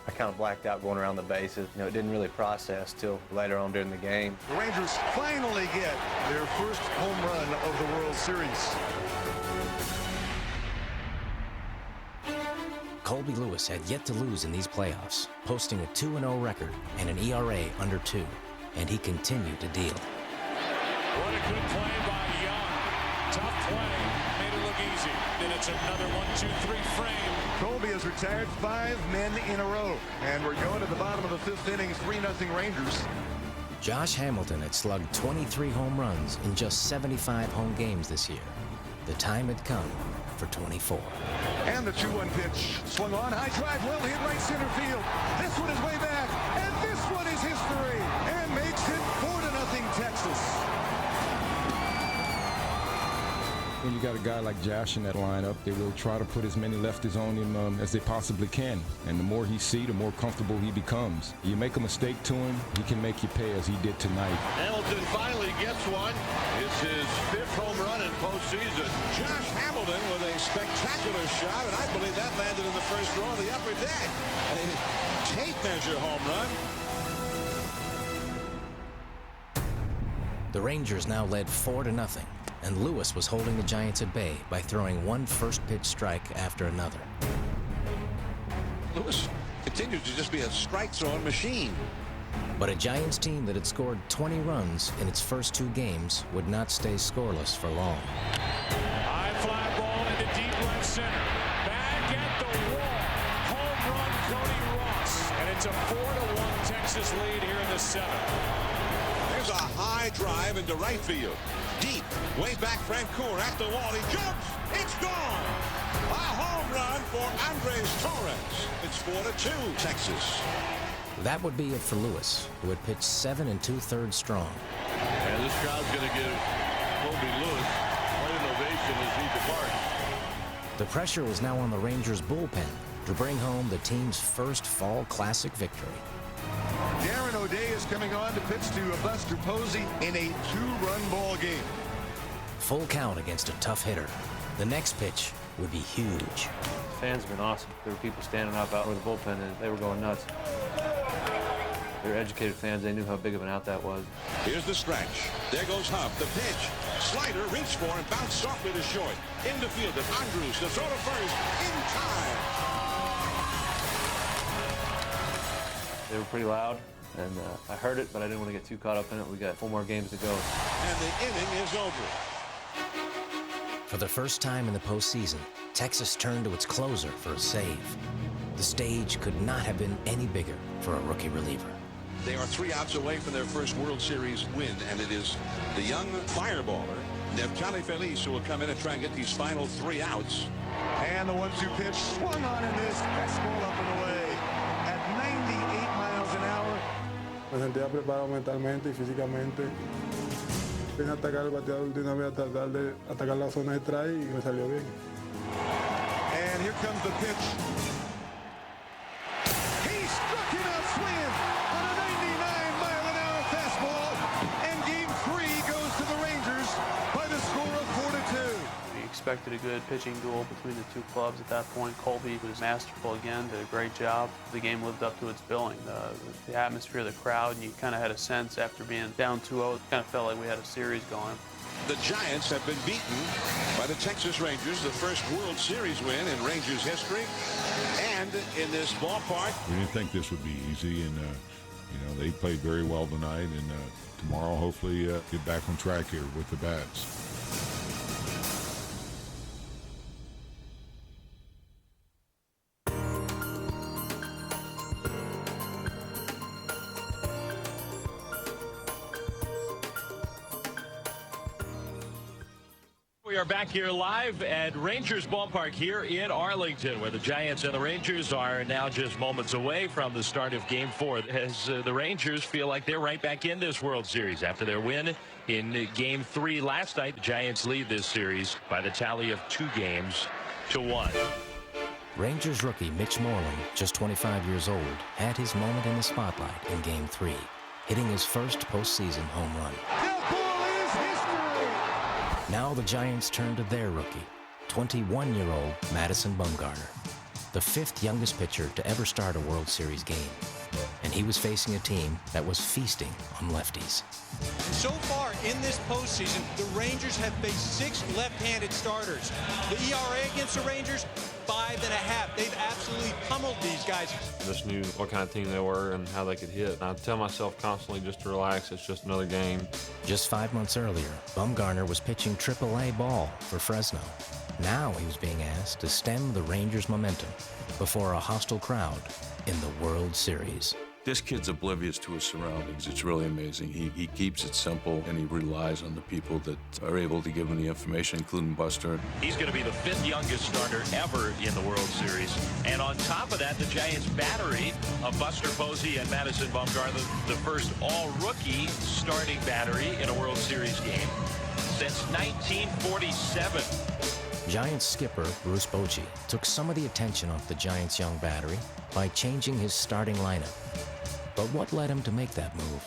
I kind of blacked out going around the bases. It didn't really process till later on during the game. The Rangers finally get their first home run of the World Series. Colby Lewis had yet to lose in these playoffs, posting a 2-0 record and an ERA under 2, and he continued to deal. What a good play by Young. Tough play, made it look easy. Then it's another 1-2-3 frame. Colby has retired 5 men in a row, and we're going to the bottom of the 5th inning, 3-0 Rangers. Josh Hamilton had slugged 23 home runs in just 75 home games this year. The time had come for 24. And the 2-1 pitch, swung on, high drive, well hit right center field. This one is way back, and this one is history, and makes it 4-0 Texas. When you got a guy like Josh in that lineup, they will try to put as many lefties on him as they possibly can. And the more he sees, the more comfortable he becomes. You make a mistake to him, he can make you pay as he did tonight. Hamilton finally gets one. It's his 5th home run in postseason. Josh Hamilton with a spectacular shot, and I believe that landed in the first row of the upper deck. A tape measure home run. The Rangers now led 4-0, and Lewis was holding the Giants at bay by throwing one first-pitch strike after another. Lewis continues to just be a strike-throwing machine. But a Giants team that had scored 20 runs in its first 2 games would not stay scoreless for long. High fly ball into deep left center. Back at the wall. Home run, Cody Ross. And it's a 4-1 Texas lead here in the 7th. There's a high drive into right field. Deep, way back Francoeur at the wall. He jumps. It's gone. A home run for Andres Torres. It's 4-2 Texas. That would be it for Lewis, who had pitched 7 2/3 strong. And this crowd's going to give Kobe Lewis quite an ovation as he departs. The pressure was now on the Rangers' bullpen to bring home the team's first Fall Classic victory. Darren O'Day is coming on to pitch to Buster Posey in a 2-run ball game. Full count against a tough hitter. The next pitch would be huge. Fans have been awesome. There were people standing up out where the bullpen is. They were going nuts. They're educated fans. They knew how big of an out that was. Here's the stretch. There goes Huff. The pitch. Slider reached for and bounced softly to short. In the field of Andrews to throw to first in time. They were pretty loud, and I heard it, but I didn't want to get too caught up in it. We got 4 more games to go. And the inning is over. For the first time in the postseason, Texas turned to its closer for a save. The stage could not have been any bigger for a rookie reliever. They are 3 outs away from their first World Series win, and it is the young fireballer, Neftali Feliz, who will come in and try and get these final 3 outs. And the 1-2 pitch swung on and missed. Fastball up and away at 98 miles an hour. Me sentía preparado mentalmente y físicamente. Vine a atacar el bateador de una vez a tratar de atacar la zona de strike y me salió bien. And here comes the pitch. He struck him out swinging on a 99-mile-an-hour fastball. And Game 3 goes to the Rangers by the score of 4-2. We expected a good pitching duel between the 2 clubs at that point. Colby was masterful again, did a great job. The game lived up to its billing. The atmosphere, the crowd, and you kind of had a sense after being down 2-0, kind of felt like we had a series going. The Giants have been beaten by the Texas Rangers, the first World Series win in Rangers history. And in this ballpark, We didn't think this would be easy, and they played very well tonight, and tomorrow hopefully get back on track here with the bats. We are back here live at Rangers Ballpark here in Arlington, where the Giants and the Rangers are now just moments away from the start of Game 4, as the Rangers feel like they're right back in this World Series after their win in Game 3 last night. The Giants lead this series by the tally of 2-1. Rangers rookie Mitch Moreland, just 25 years old, had his moment in the spotlight in Game 3, hitting his first postseason home run. Now the Giants turn to their rookie, 21-year-old Madison Bumgarner, the 5th youngest pitcher to ever start a World Series game. And he was facing a team that was feasting on lefties. So far in this postseason, the Rangers have faced 6 left-handed starters. The ERA against the Rangers, 5.5. They've absolutely pummeled these guys. Just knew what kind of team they were and how they could hit. I tell myself constantly just to relax. It's just another game. Just 5 months earlier, Bumgarner was pitching AAA ball for Fresno. Now he was being asked to stem the Rangers' momentum before a hostile crowd in the World Series. This kid's oblivious to his surroundings. It's really amazing. He keeps it simple, and he relies on the people that are able to give him the information, including Buster. He's going to be the 5th youngest starter ever in the World Series. And on top of that, the Giants' battery of Buster Posey and Madison Bumgarner, the first all-rookie starting battery in a World Series game since 1947. Giants skipper Bruce Bochy took some of the attention off the Giants' young battery by changing his starting lineup. But what led him to make that move?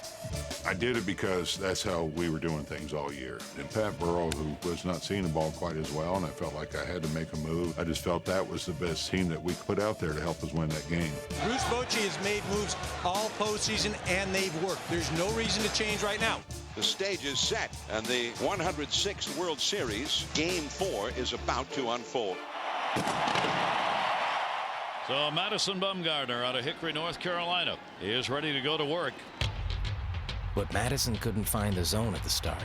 I did it because that's how we were doing things all year. And Pat Burrell, who was not seeing the ball quite as well, and I felt like I had to make a move. I just felt that was the best team that we could put out there to help us win that game. Bruce Bochy has made moves all postseason, and they've worked. There's no reason to change right now. The stage is set, and the 106th World Series, Game 4, is about to unfold. So Madison Bumgarner out of Hickory, North Carolina is ready to go to work. But Madison couldn't find the zone at the start.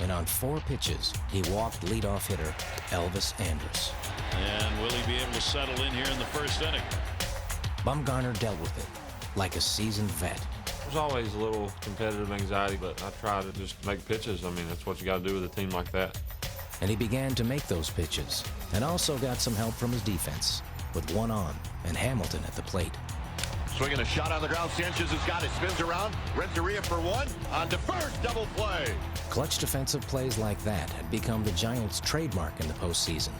And on 4 pitches, he walked leadoff hitter Elvis Andrus. And will he be able to settle in here in the first inning? Bumgarner dealt with it like a seasoned vet. There's always a little competitive anxiety, but I try to just make pitches. I mean, that's what you got to do with a team like that. And he began to make those pitches, and also got some help from his defense, with one on and Hamilton at the plate. Swinging a shot on the ground. Sanchez has got it. Spins around. Rentoria for one. On to first. Double play. Clutch defensive plays like that had become the Giants' trademark in the postseason.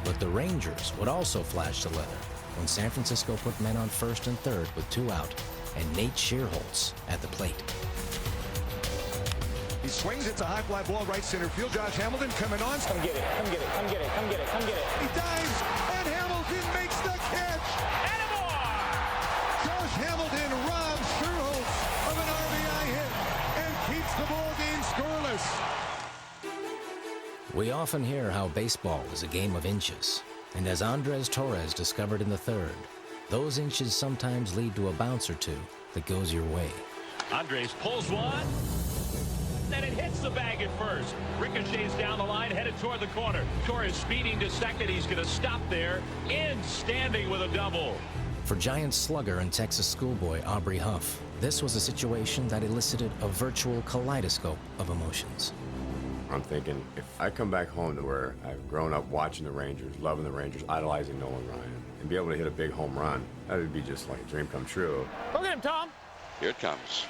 But the Rangers would also flash the leather when San Francisco put men on first and third with 2 out and Nate Shearholtz at the plate. He swings. It's a high fly ball right center field. Josh Hamilton coming on. Come get it. Come get it. Come get it. Come get it. Come get it. He dives, and Hamilton makes the catch. Josh Hamilton robs Shearholtz of an RBI hit and keeps the ball game scoreless. We often hear how baseball is a game of inches, and as Andres Torres discovered in the 3rd, those inches sometimes lead to a bounce or two that goes your way. Andres pulls one, and it hits the bag at first. Ricochets down the line, headed toward the corner. Torres speeding to second. He's going to stop there, in standing with a double. For Giants slugger and Texas schoolboy Aubrey Huff, this was a situation that elicited a virtual kaleidoscope of emotions. I'm thinking, if I come back home to where I've grown up watching the Rangers, loving the Rangers, idolizing Nolan Ryan, and be able to hit a big home run, that would be just like a dream come true. Look at him, Tom. Here it comes.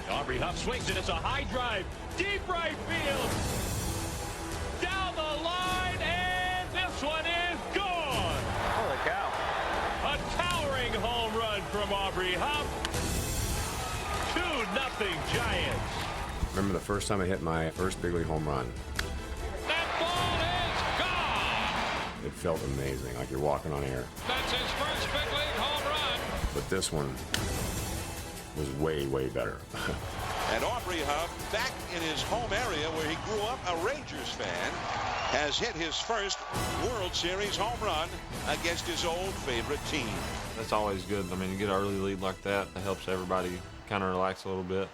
Aubrey Huff swings it. It's a high drive. Deep right field. Down the line, and this one is gone. Holy cow. A towering home run from Aubrey Huff. 2-0 Giants. Remember the first time I hit my first big league home run? That ball is gone. It felt amazing, like you're walking on air. That's his first big league home run. But this one was way, way better. And Aubrey Huff, back in his home area where he grew up, a Rangers fan, has hit his first World Series home run against his old favorite team. That's always good. I mean, you get an early lead like that, it helps everybody kind of relax a little bit.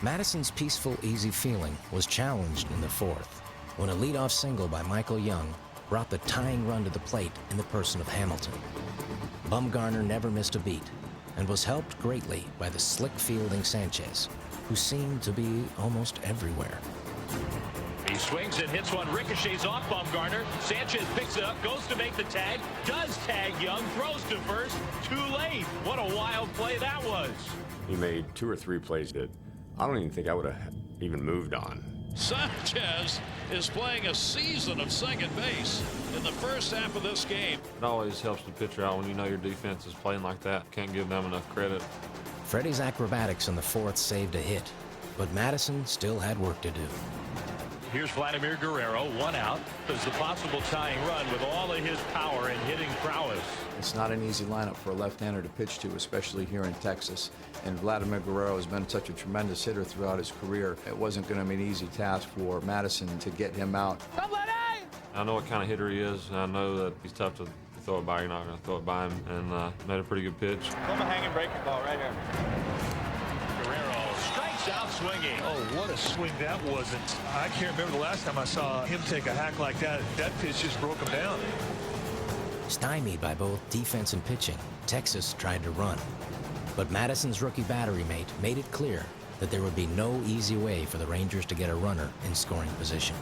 Madison's peaceful, easy feeling was challenged in the 4th when a leadoff single by Michael Young brought the tying run to the plate in the person of Hamilton. Bumgarner never missed a beat and was helped greatly by the slick fielding Sanchez, who seemed to be almost everywhere. He swings and hits one, ricochets off Bumgarner. Sanchez picks it up, goes to make the tag, does tag Young, throws to first, too late. What a wild play that was. He made 2 or 3 plays that I don't even think I would have even moved on. Sanchez is playing a season of second base in the first half of this game. It always helps the pitcher out when you know your defense is playing like that. Can't give them enough credit. Freddie's acrobatics in the 4th saved a hit, but Madison still had work to do. Here's Vladimir Guerrero, 1 out. There's the possible tying run with all of his power and hitting prowess. It's not an easy lineup for a left-hander to pitch to, especially here in Texas. And Vladimir Guerrero has been such a tremendous hitter throughout his career. It wasn't going to be an easy task for Madison to get him out. I know what kind of hitter he is, and I know that he's tough to throw it by. You're not going to throw it by him, and made a pretty good pitch. Come a hanging breaking ball right here. Guerrero strikes out swinging. Oh, what a swing that wasn't. I can't remember the last time I saw him take a hack like that. That pitch just broke him down. Stymied by both defense and pitching, Texas tried to run. But Madison's rookie battery mate made it clear that there would be no easy way for the Rangers to get a runner in scoring position.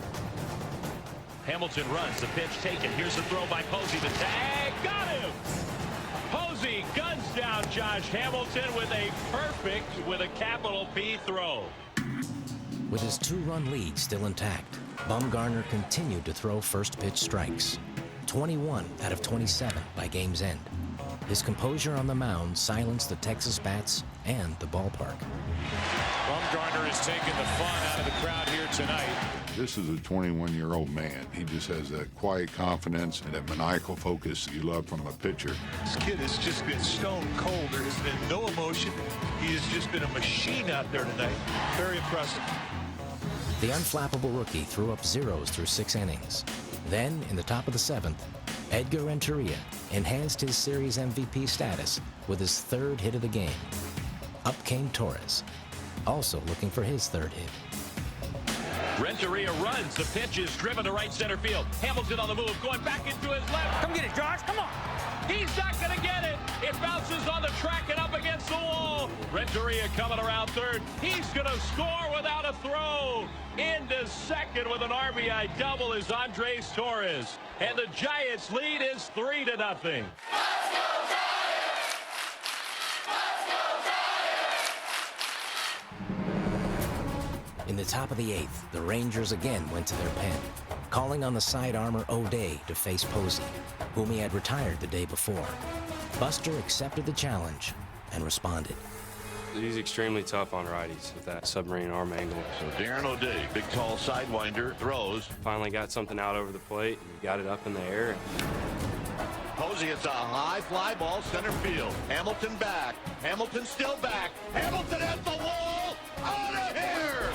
Hamilton runs, the pitch taken. Here's the throw by Posey. The tag, got him! Posey guns down Josh Hamilton with a perfect, with a capital P throw. With his 2-run lead still intact, Bumgarner continued to throw first pitch strikes. 21 out of 27 by game's end. His composure on the mound silenced the Texas bats and the ballpark. Bumgarner is taking the fun out of the crowd here tonight. This is a 21-year-old man. He just has that quiet confidence and that maniacal focus you love from a pitcher. This kid has just been stone cold. There has been no emotion. He has just been a machine out there tonight. Very impressive. The unflappable rookie threw up zeros through 6 innings. Then, in the top of the 7th, Edgar Rentoria enhanced his series MVP status with his 3rd hit of the game. Up came Torres, also looking for his 3rd hit. Rentoria runs. The pitch is driven to right center field. Hamilton on the move, going back into his left. Come get it, Josh. Come on. He's not going to get it. It bounces on the track and up against the wall. Rentoria coming around 3rd. He's going to score without a throw. Into 2nd with an RBI double is Andres Torres. And the Giants' lead is 3-0. In the top of the 8th, the Rangers again went to their pen, calling on the side armor O'Day to face Posey, whom he had retired the day before. Buster accepted the challenge and responded. He's extremely tough on righties with that submarine arm angle. So Darren O'Day, big tall sidewinder, throws. Finally got something out over the plate, and he got it up in the air. Posey hits a high fly ball center field. Hamilton back. Hamilton still back. Hamilton at the wall. Out of here!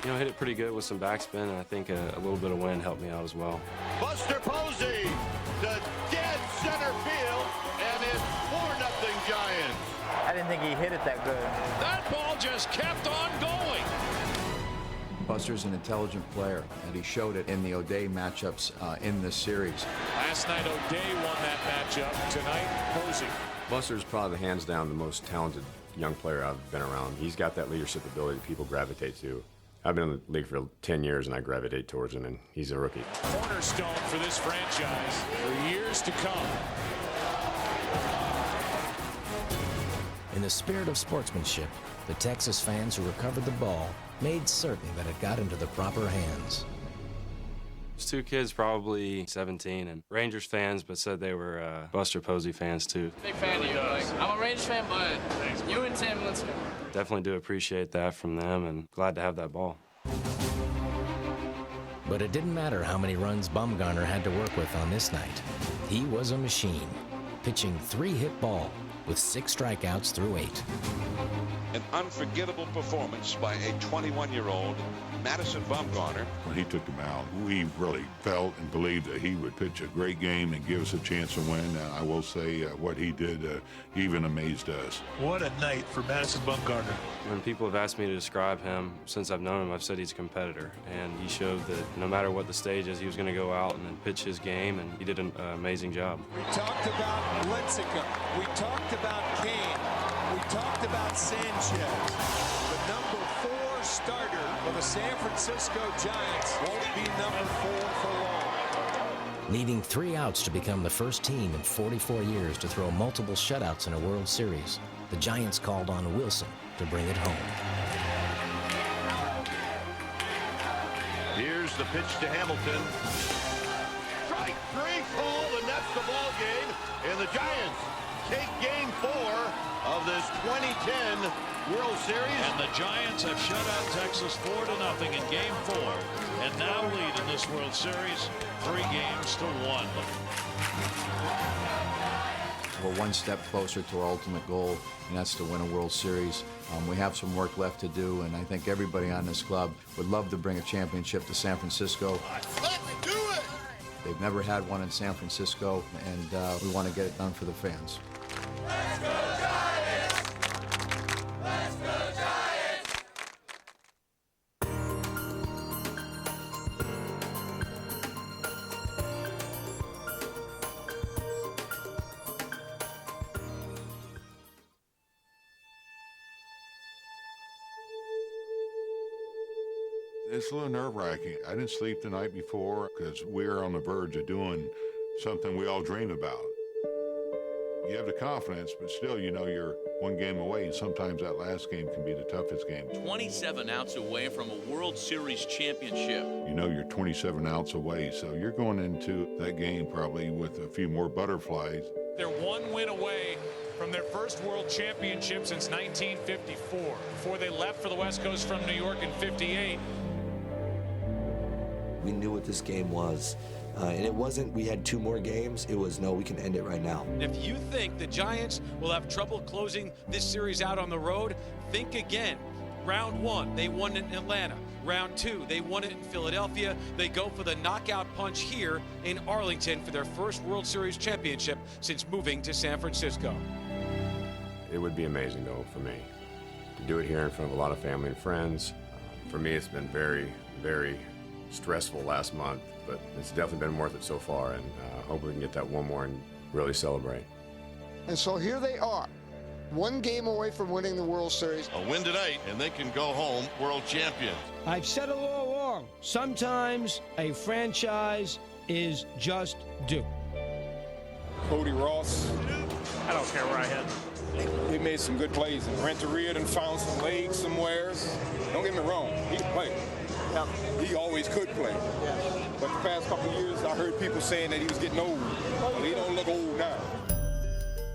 You know, hit it pretty good with some backspin, and I think a little bit of wind helped me out as well. Buster Posey to dead center field, and it's 4-0 Giants. I didn't think he hit it that good. That ball just kept on going. Buster's an intelligent player, and he showed it in the O'Day matchups in this series. Last night, O'Day won that matchup. Tonight, Posey. Buster's probably hands down the most talented young player I've been around. He's got that leadership ability that people gravitate to. I've been in the league for 10 years, and I gravitate towards him, and he's a rookie. Cornerstone for this franchise for years to come. In the spirit of sportsmanship, the Texas fans who recovered the ball made certain that it got into the proper hands. There's 2 kids, probably 17, and Rangers fans, but said they were Buster Posey fans too. Big fan of you. Like, I'm a Rangers fan, but you and Tim Lincecum. Definitely do appreciate that from them, and glad to have that ball. But it didn't matter how many runs Bumgarner had to work with on this night. He was a machine, pitching 3-hit ball with 6 strikeouts through 8. An unforgettable performance by a 21-year-old Madison Bumgarner. When he took him out, we really felt and believed that he would pitch a great game and give us a chance to win. And I will say what he did even amazed us. What a night for Madison Bumgarner. When people have asked me to describe him, since I've known him, I've said he's a competitor. And he showed that no matter what the stage is, he was going to go out and then pitch his game, and he did an amazing job. We talked about Lincecum. We talked about Cain. We talked about Sanchez. The number 4 starter for the San Francisco Giants won't be number 4 for long. Needing 3 outs to become the first team in 44 years to throw multiple shutouts in a World Series, the Giants called on Wilson to bring it home. Here's the pitch to Hamilton. Strike 3 called, and that's the ball game. And the Giants take game 4 of this 2010 World Series. And the Giants have shut out Texas 4-0 in game 4, and now lead in this World Series 3 games to 1. We're one step closer to our ultimate goal, and that's to win a World Series. We have some work left to do, and I think everybody on this club would love to bring a championship to San Francisco. Let's do it! They've never had one in San Francisco, and we want to get it done for the fans. Let's go Giants! Let's go Giants! It's a little nerve-wracking. I didn't sleep the night before because we were on the verge of doing something we all dream about. You have the confidence, but still, you know you're one game away, and sometimes that last game can be the toughest game. 27 outs away from a World Series championship. You know you're 27 outs away, so you're going into that game probably with a few more butterflies. They're one win away from their first World Championship since 1954, before they left for the West Coast from New York in '58. We knew what this game was. And it wasn't, we had 2 more games. It was, no, we can end it right now. If you think the Giants will have trouble closing this series out on the road, think again. Round 1, they won it in Atlanta. Round 2, they won it in Philadelphia. They go for the knockout punch here in Arlington for their first World Series championship since moving to San Francisco. It would be amazing, though, for me to do it here in front of a lot of family and friends. For me, it's been very, very stressful last month, but it's definitely been worth it so far, and hope we can get that one more and really celebrate. And so here they are, one game away from winning the World Series. A win tonight, and they can go home world champions. I've said it all along. Sometimes a franchise is just due. Cody Ross. I don't care where I hit. He made some good plays, and Rentoria done found some legs somewheres. Don't get me wrong, he can play. He always could play. But the past couple of years, I heard people saying that he was getting old. Well, he don't look old now.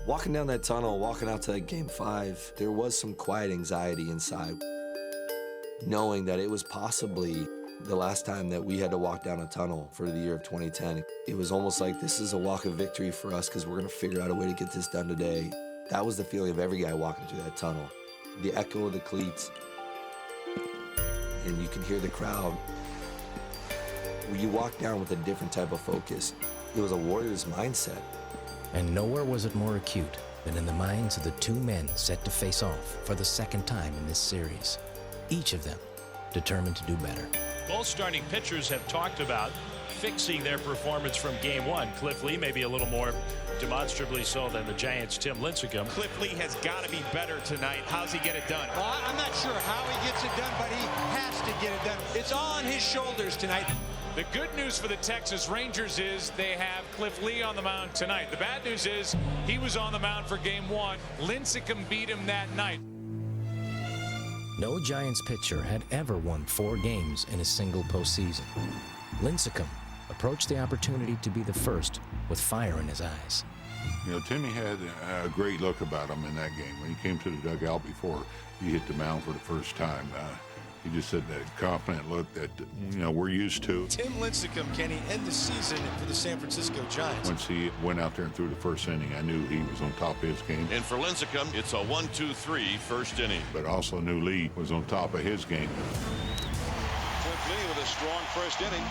Walking down that tunnel, walking out to Game 5, there was some quiet anxiety inside. Knowing that it was possibly the last time that we had to walk down a tunnel for the year of 2010. It was almost like this is a walk of victory for us because we're going to figure out a way to get this done today. That was the feeling of every guy walking through that tunnel. The echo of the cleats. And you can hear the crowd. You walk down with a different type of focus. It was a Warriors mindset. And nowhere was it more acute than in the minds of the 2 men set to face off for the second time in this series. Each of them determined to do better. Both starting pitchers have talked about fixing their performance from Game 1. Cliff Lee maybe a little more demonstrably so than the Giants' Tim Lincecum. Cliff Lee has got to be better tonight. How's he get it done? Well, I'm not sure how he gets it done, but he has to get it done. It's all on his shoulders tonight. The good news for the Texas Rangers is they have Cliff Lee on the mound tonight. The bad news is he was on the mound for Game 1. Lincecum beat him that night. No Giants pitcher had ever won 4 games in a single postseason. Lincecum approached the opportunity to be the first with fire in his eyes. You know, Timmy had a great look about him in that game. When he came to the dugout before he hit the mound for the first time, he just said that confident look that, you know, we're used to. Tim Lincecum, can he end the season for the San Francisco Giants? Once he went out there and threw the first inning, I knew he was on top of his game. And for Lincecum, it's a 1-2-3 first inning. But also knew Lee was on top of his game. Cliff Lee with a strong first inning.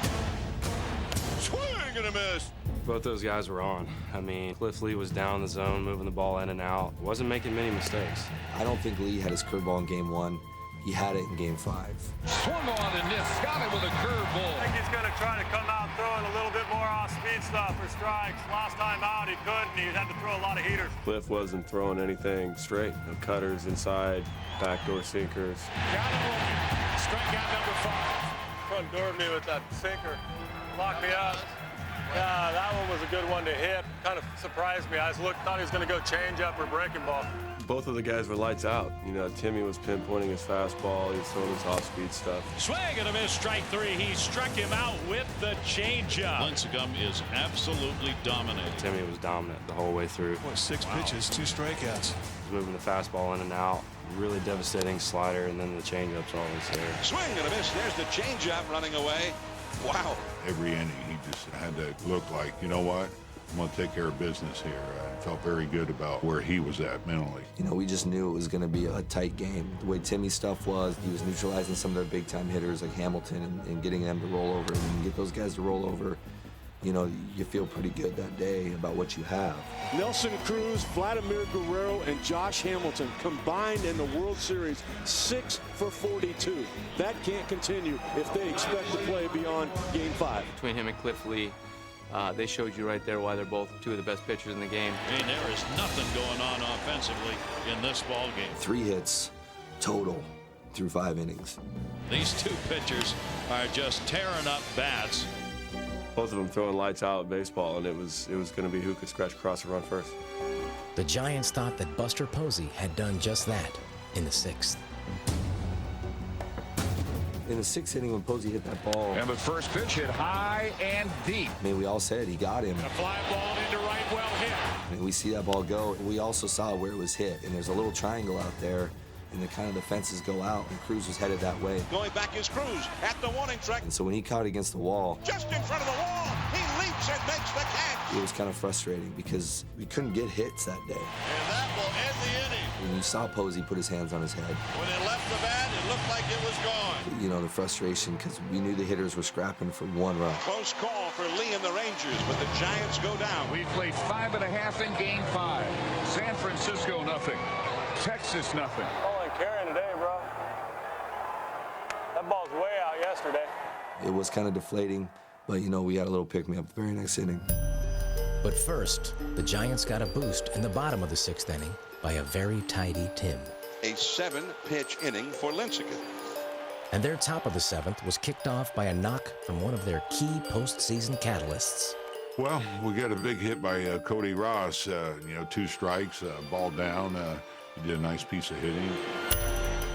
Swing and a miss. Both those guys were on. I mean, Cliff Lee was down the zone, moving the ball in and out. Wasn't making many mistakes. I don't think Lee had his curveball in Game 1. He had it in Game 5. Swung on and missed. Got it with a curveball. I think he's going to try to come out throwing a little bit more off-speed stuff for strikes. Last time out, he couldn't. He had to throw a lot of heaters. Cliff wasn't throwing anything straight. No cutters inside, backdoor sinkers. Got it working. Strikeout number 5. Front doored me with that sinker. Locked me up. Yeah, that one was a good one to hit. Kind of surprised me. I thought he was going to go change-up or breaking ball. Both of the guys were lights out. You know, Timmy was pinpointing his fastball. He was throwing his off-speed stuff. Swing and a miss, strike 3. He struck him out with the changeup. Lincecum is absolutely dominating. Timmy was dominant the whole way through. Boy, 6 pitches, 2 strikeouts. He was moving the fastball in and out. Really devastating slider, and then the changeup's always there. Swing and a miss. There's the changeup running away. Wow. Every inning, he just had to look like, you know what? I'm going to take care of business here. I felt very good about where he was at mentally. You know, we just knew it was going to be a tight game. The way Timmy's stuff was, he was neutralizing some of their big-time hitters like Hamilton and getting them to roll over. And when you get those guys to roll over, you know, you feel pretty good that day about what you have. Nelson Cruz, Vladimir Guerrero, and Josh Hamilton combined in the World Series, 6 for 42. That can't continue if they expect to play beyond Game 5. Between him and Cliff Lee, they showed you right there why they're both 2 of the best pitchers in the game. I mean, there is nothing going on offensively in this ball game. 3 hits total through 5 innings. These 2 pitchers are just tearing up bats. Both of them throwing lights out baseball, and it was going to be who could scratch across and run first. The Giants thought that Buster Posey had done just that in the 6th. In the 6th inning when Posey hit that ball. And the first pitch hit high and deep. I mean, we all said he got him. A fly ball into right, well hit. I mean, we see that ball go. We also saw where it was hit, and there's a little triangle out there, and the fences go out, and Cruz was headed that way. Going back is Cruz at the warning track. And so when he caught against the wall, Just in front of the wall, he leaps and makes the catch. it was kind of frustrating because we couldn't get hits that day. And that will end the inning. When you saw Posey put his hands on his head, When it left the bat, it looked like it was gone. you know, the frustration, because we knew the hitters were scrapping for one run. Close call for Lee and the Rangers, but the Giants go down. We played 5.5 in Game 5. San Francisco, nothing. Texas, nothing. Only carrying today, bro. That ball's way out yesterday. It was kind of deflating, but, you know, we had a little pick-me-up the very next inning. But first, the Giants got a boost in the bottom of the 6th inning by a very tidy Tim. A 7-pitch inning for Lincecum. And their top of the 7th was kicked off by a knock from one of their key postseason catalysts. Well, we got a big hit by Cody Ross. 2 strikes, ball down. He did a nice piece of hitting.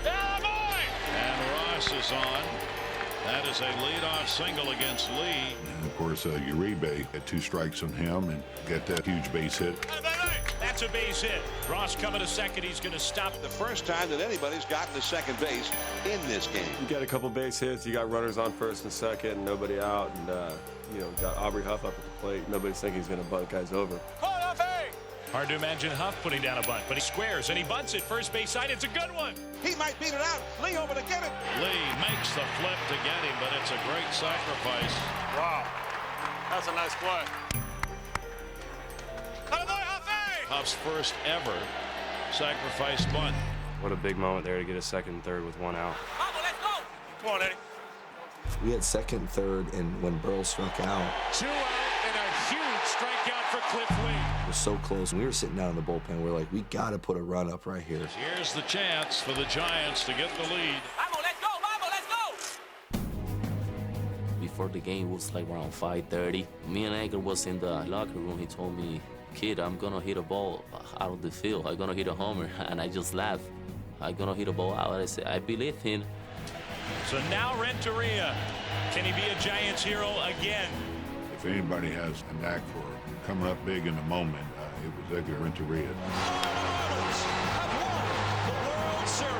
And Ross is on. That is a leadoff single against Lee. And of course, Uribe had 2 strikes on him and got that huge base hit. That's a base hit. Ross coming to second. He's going to stop. The first time that anybody's gotten to second base in this game. You got a couple base hits. You got runners on first and second, and nobody out. And, got Aubrey Huff up at the plate. Nobody's thinking he's going to bunt guys over. Hard to imagine Huff putting down a bunt, but he squares and he bunts it first base side. It's a good one. He might beat it out. Lee over to get it. Lee makes the flip to get him, but it's a great sacrifice. Wow. That's a nice play. Huff's first ever sacrifice bunt. What a big moment there to get a second and third with 1 out. Come on, Eddie. We had second and third, and when Burrell struck out, 2 out and a huge strikeout for Cliff Lee. it was so close. And we were sitting down in the bullpen. We're like, we got to put a run up right here. Here's the chance for the Giants to get the lead. Before the game, it was like around 5:30. Me and Edgar was in the locker room. He told me, kid, I'm going to hit a ball out of the field. I'm going to hit a homer. And I just laughed. I'm going to hit a ball out. I said, I believe him. So now Rentoria. Can he be a Giants hero again? If anybody has a knack for coming up big in the moment, it was Edgar Rentoria. World Series.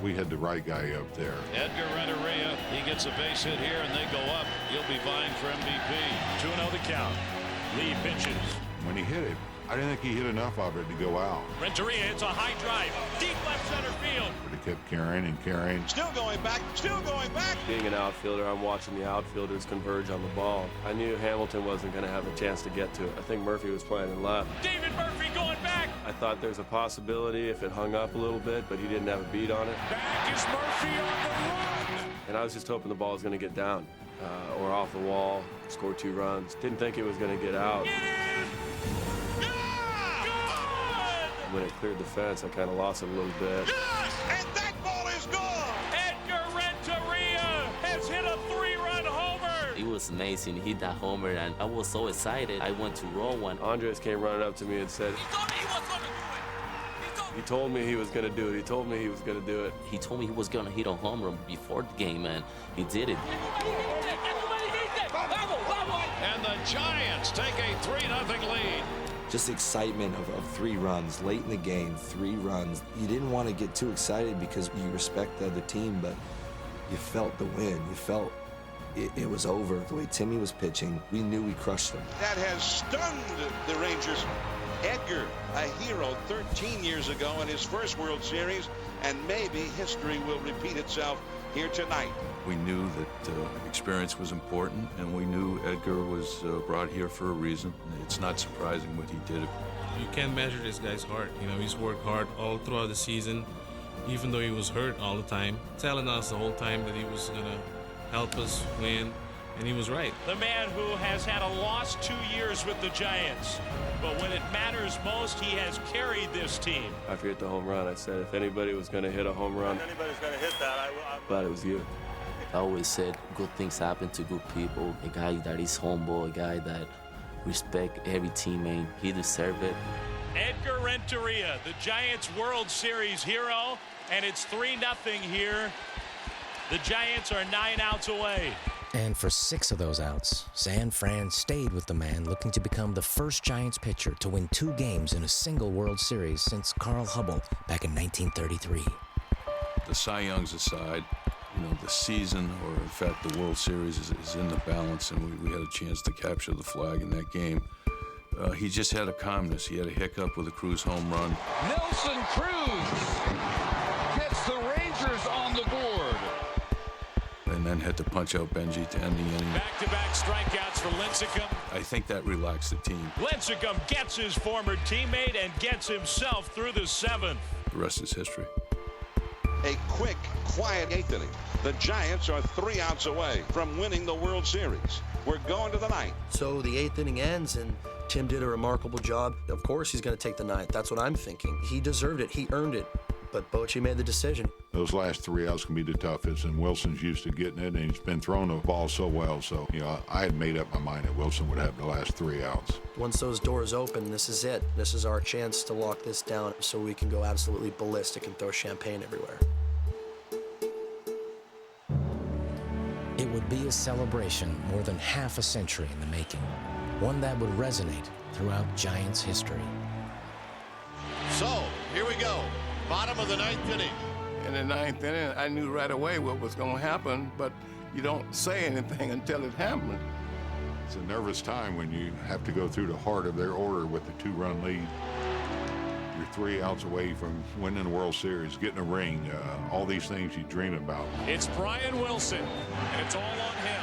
We had the right guy up there. Edgar Rentoria, he gets a base hit here and they go up. He'll be vying for MVP. 2-0 the count. Lee pitches. When he hit it, I didn't think he hit enough of it to go out. Rentoria hits a high drive. Deep left center field. But he kept carrying and carrying. Still going back. Still going back. Being an outfielder, I'm watching the outfielders converge on the ball. I knew Hamilton wasn't going to have a chance to get to it. I think Murphy was playing in left. David Murphy going back. I thought there's a possibility if it hung up a little bit, but he didn't have a beat on it. Back is Murphy on the run. And I was just hoping the ball was going to get down or off the wall, score 2 runs. Didn't think it was going to get out. When it cleared the fence, I kind of lost it a little bit. Yes! And that ball is gone! Edgar Rentoria has hit a 3-run homer! It was amazing. He hit that homer, and I was so excited. I went to roll one. Andres came running up to me and said, He told me he was going to do it. He told me he was going to do it. He told me he was going to hit a home run before the game, and he did it. And the Giants take a 3-0 lead. Just excitement of 3 runs late in the game, 3 runs. You didn't want to get too excited because you respect the other team, but you felt the win. You felt it was over. The way Timmy was pitching, we knew we crushed them. That has stunned the Rangers. Edgar, a hero 13 years ago in his first World Series, and maybe history will repeat itself here tonight. We knew that experience was important, and we knew Edgar was brought here for a reason. It's not surprising what he did. You can't measure this guy's heart. He's worked hard all throughout the season, even though he was hurt all the time, telling us the whole time that he was going to help us win, and he was right. The man who has had a lost 2 years with the Giants, but when it matters most, he has carried this team. After he hit the home run, I said, if anybody was going to hit a home run, If anybody's going to hit that, I'm glad it was you. I always said good things happen to good people. A guy that is humble, a guy that respects every teammate. He deserved it. Edgar Rentoria, the Giants World Series hero, and it's 3-0 here. The Giants are 9 outs away. And for 6 of those outs, San Fran stayed with the man looking to become the first Giants pitcher to win 2 games in a single World Series since Carl Hubble back in 1933. The Cy Youngs aside, the season, or in fact the World Series, is in the balance, and we had a chance to capture the flag in that game. He just had a calmness. He had a hiccup with a Cruz home run. Nelson Cruz gets the Rangers on the board. And then had to punch out Benji to end the inning. Back-to-back strikeouts for Lincecum. I think that relaxed the team. Lincecum gets his former teammate and gets himself through the 7th. The rest is history. A quick, quiet 8th inning. The Giants are 3 outs away from winning the World Series. We're going to the 9th. So the 8th inning ends, and Tim did a remarkable job. Of course he's going to take the 9th. That's what I'm thinking. He deserved it. He earned it. But Bochy made the decision. Those last 3 outs can be the toughest, and Wilson's used to getting it, and he's been throwing the ball so well. So, I had made up my mind that Wilson would have the last 3 outs. Once those doors open, this is it. This is our chance to lock this down so we can go absolutely ballistic and throw champagne everywhere. It would be a celebration more than half a century in the making, one that would resonate throughout Giants history. So, here we go. Bottom of the 9th inning. In the 9th inning, I knew right away what was going to happen, but you don't say anything until it happened. It's a nervous time when you have to go through the heart of their order with the 2-run lead. You're 3 outs away from winning the World Series, getting a ring, all these things you dream about. It's Brian Wilson, and it's all on him.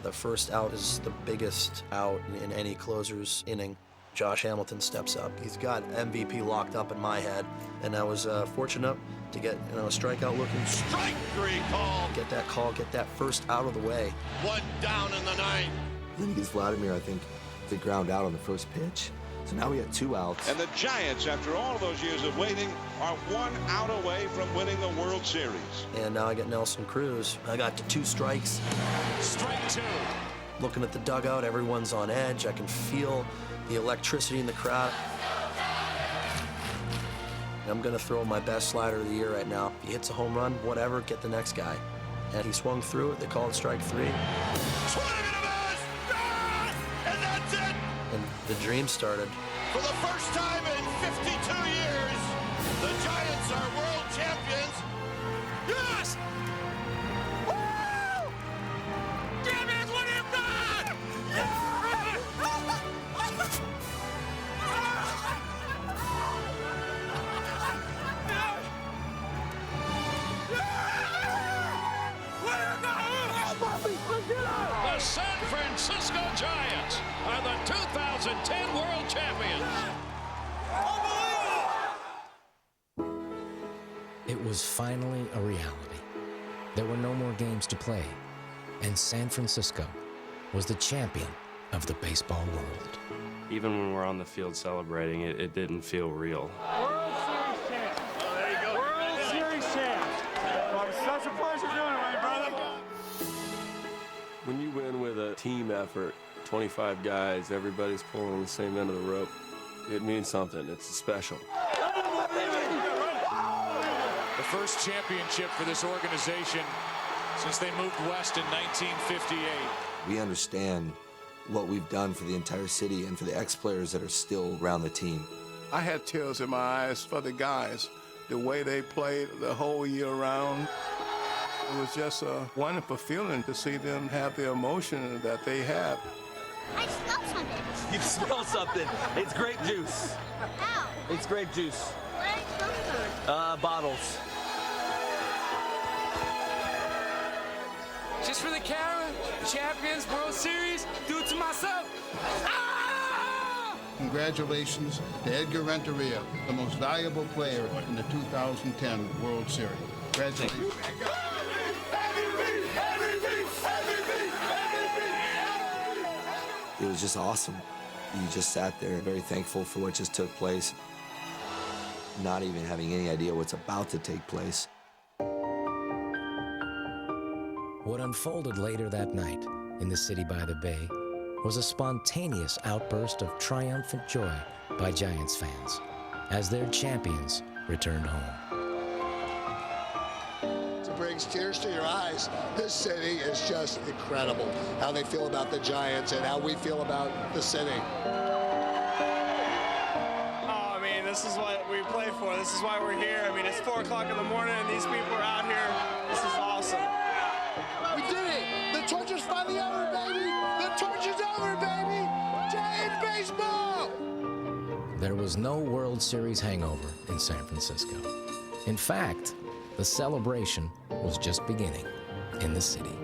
The first out is the biggest out in any closer's inning. Josh Hamilton steps up. He's got MVP locked up in my head, and I was fortunate to get a strikeout looking. Strike 3 call. Get that call, get that first out of the way. 1 down in the 9th. Then he gives Vladimir, I think, the ground out on the first pitch. So now we got 2 outs. And the Giants, after all those years of waiting, are 1 out away from winning the World Series. And now I get Nelson Cruz. I got to 2 strikes. Strike 2. Looking at the dugout, everyone's on edge. I can feel the electricity in the crowd. I'm going to throw my best slider of the year right now. If he hits a home run, whatever, get the next guy. And he swung through it. They called strike 3. Swing and a miss! Yes! And that's it! And the dream started. For the first time in 52 years, the Giants are world champions. Yes! Woo! Champions, what have you done? Yes! The San Francisco Giants are the 2010 World Champions. It was finally a reality. There were no more games to play, and San Francisco was the champion of the baseball world. Even when we're on the field celebrating, it didn't feel real. World Series champ. Oh, there you go. World Series champ. Well, it's such a pleasure doing it, my brother. When you win with a team effort, 25 guys, everybody's pulling on the same end of the rope, it means something. It's special. The first championship for this organization since they moved west in 1958. We understand what we've done for the entire city and for the ex-players that are still around the team. I had tears in my eyes for the guys, the way they played the whole year round. It was just a wonderful feeling to see them have the emotion that they had. I smell something. You smell something. It's grape juice. How? It's grape juice. Where did it come from? Bottles. Just for the camera, champions, World Series, do it to myself. Ah! Congratulations to Edgar Rentoria, the most valuable player in the 2010 World Series. Congratulations. It was just awesome. You just sat there very thankful for what just took place, not even having any idea what's about to take place. What unfolded later that night in the city by the bay was a spontaneous outburst of triumphant joy by Giants fans as their champions returned home. It brings tears to your eyes. This city is just incredible. How they feel about the Giants and how we feel about the city. Oh, I mean, this is what we play for. This is why we're here. I mean, it's 4 o'clock in the morning and these people are out here. This is awesome. We did it. The torch is finally over, baby. The torch is over, baby. Giants baseball. There was no World Series hangover in San Francisco. In fact, the celebration was just beginning in the city.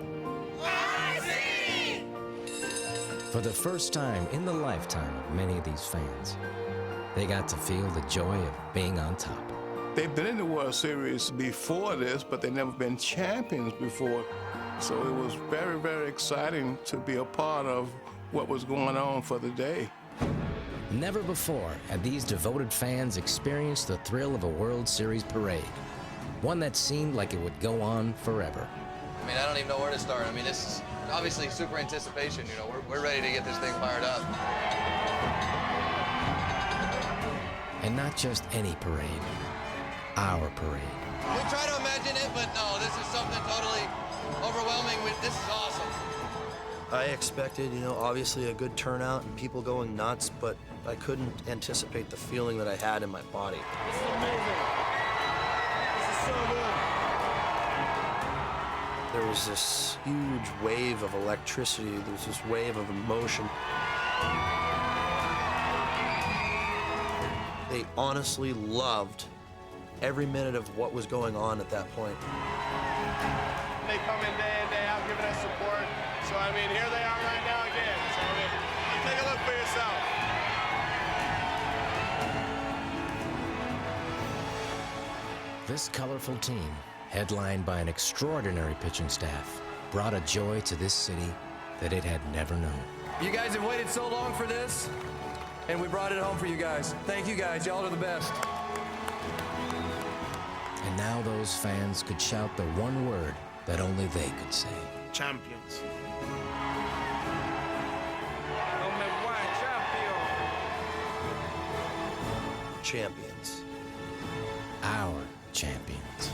For the first time in the lifetime of many of these fans, they got to feel the joy of being on top. They've been in the World Series before this, but they've never been champions before. So it was very, very exciting to be a part of what was going on for the day. Never before had these devoted fans experienced the thrill of a World Series parade, one that seemed like it would go on forever. I mean, I don't even know where to start. I mean, this is obviously super anticipation. You know, we're ready to get this thing fired up. And not just any parade, our parade. We try to imagine it, but no, this is something totally overwhelming. This is awesome. I expected, obviously a good turnout and people going nuts, but I couldn't anticipate the feeling that I had in my body. This is amazing. This is so good. There was this huge wave of electricity. There was this wave of emotion. They honestly loved every minute of what was going on at that point. They come in day out giving us support. So, I mean, here they are right now again. So, I mean, take a look for yourself. This colorful team, headlined by an extraordinary pitching staff, brought a joy to this city that it had never known. You guys have waited so long for this, and we brought it home for you guys. Thank you guys. Y'all are the best. And now those fans could shout the one word that only they could say. Champions. Champions. Our champions.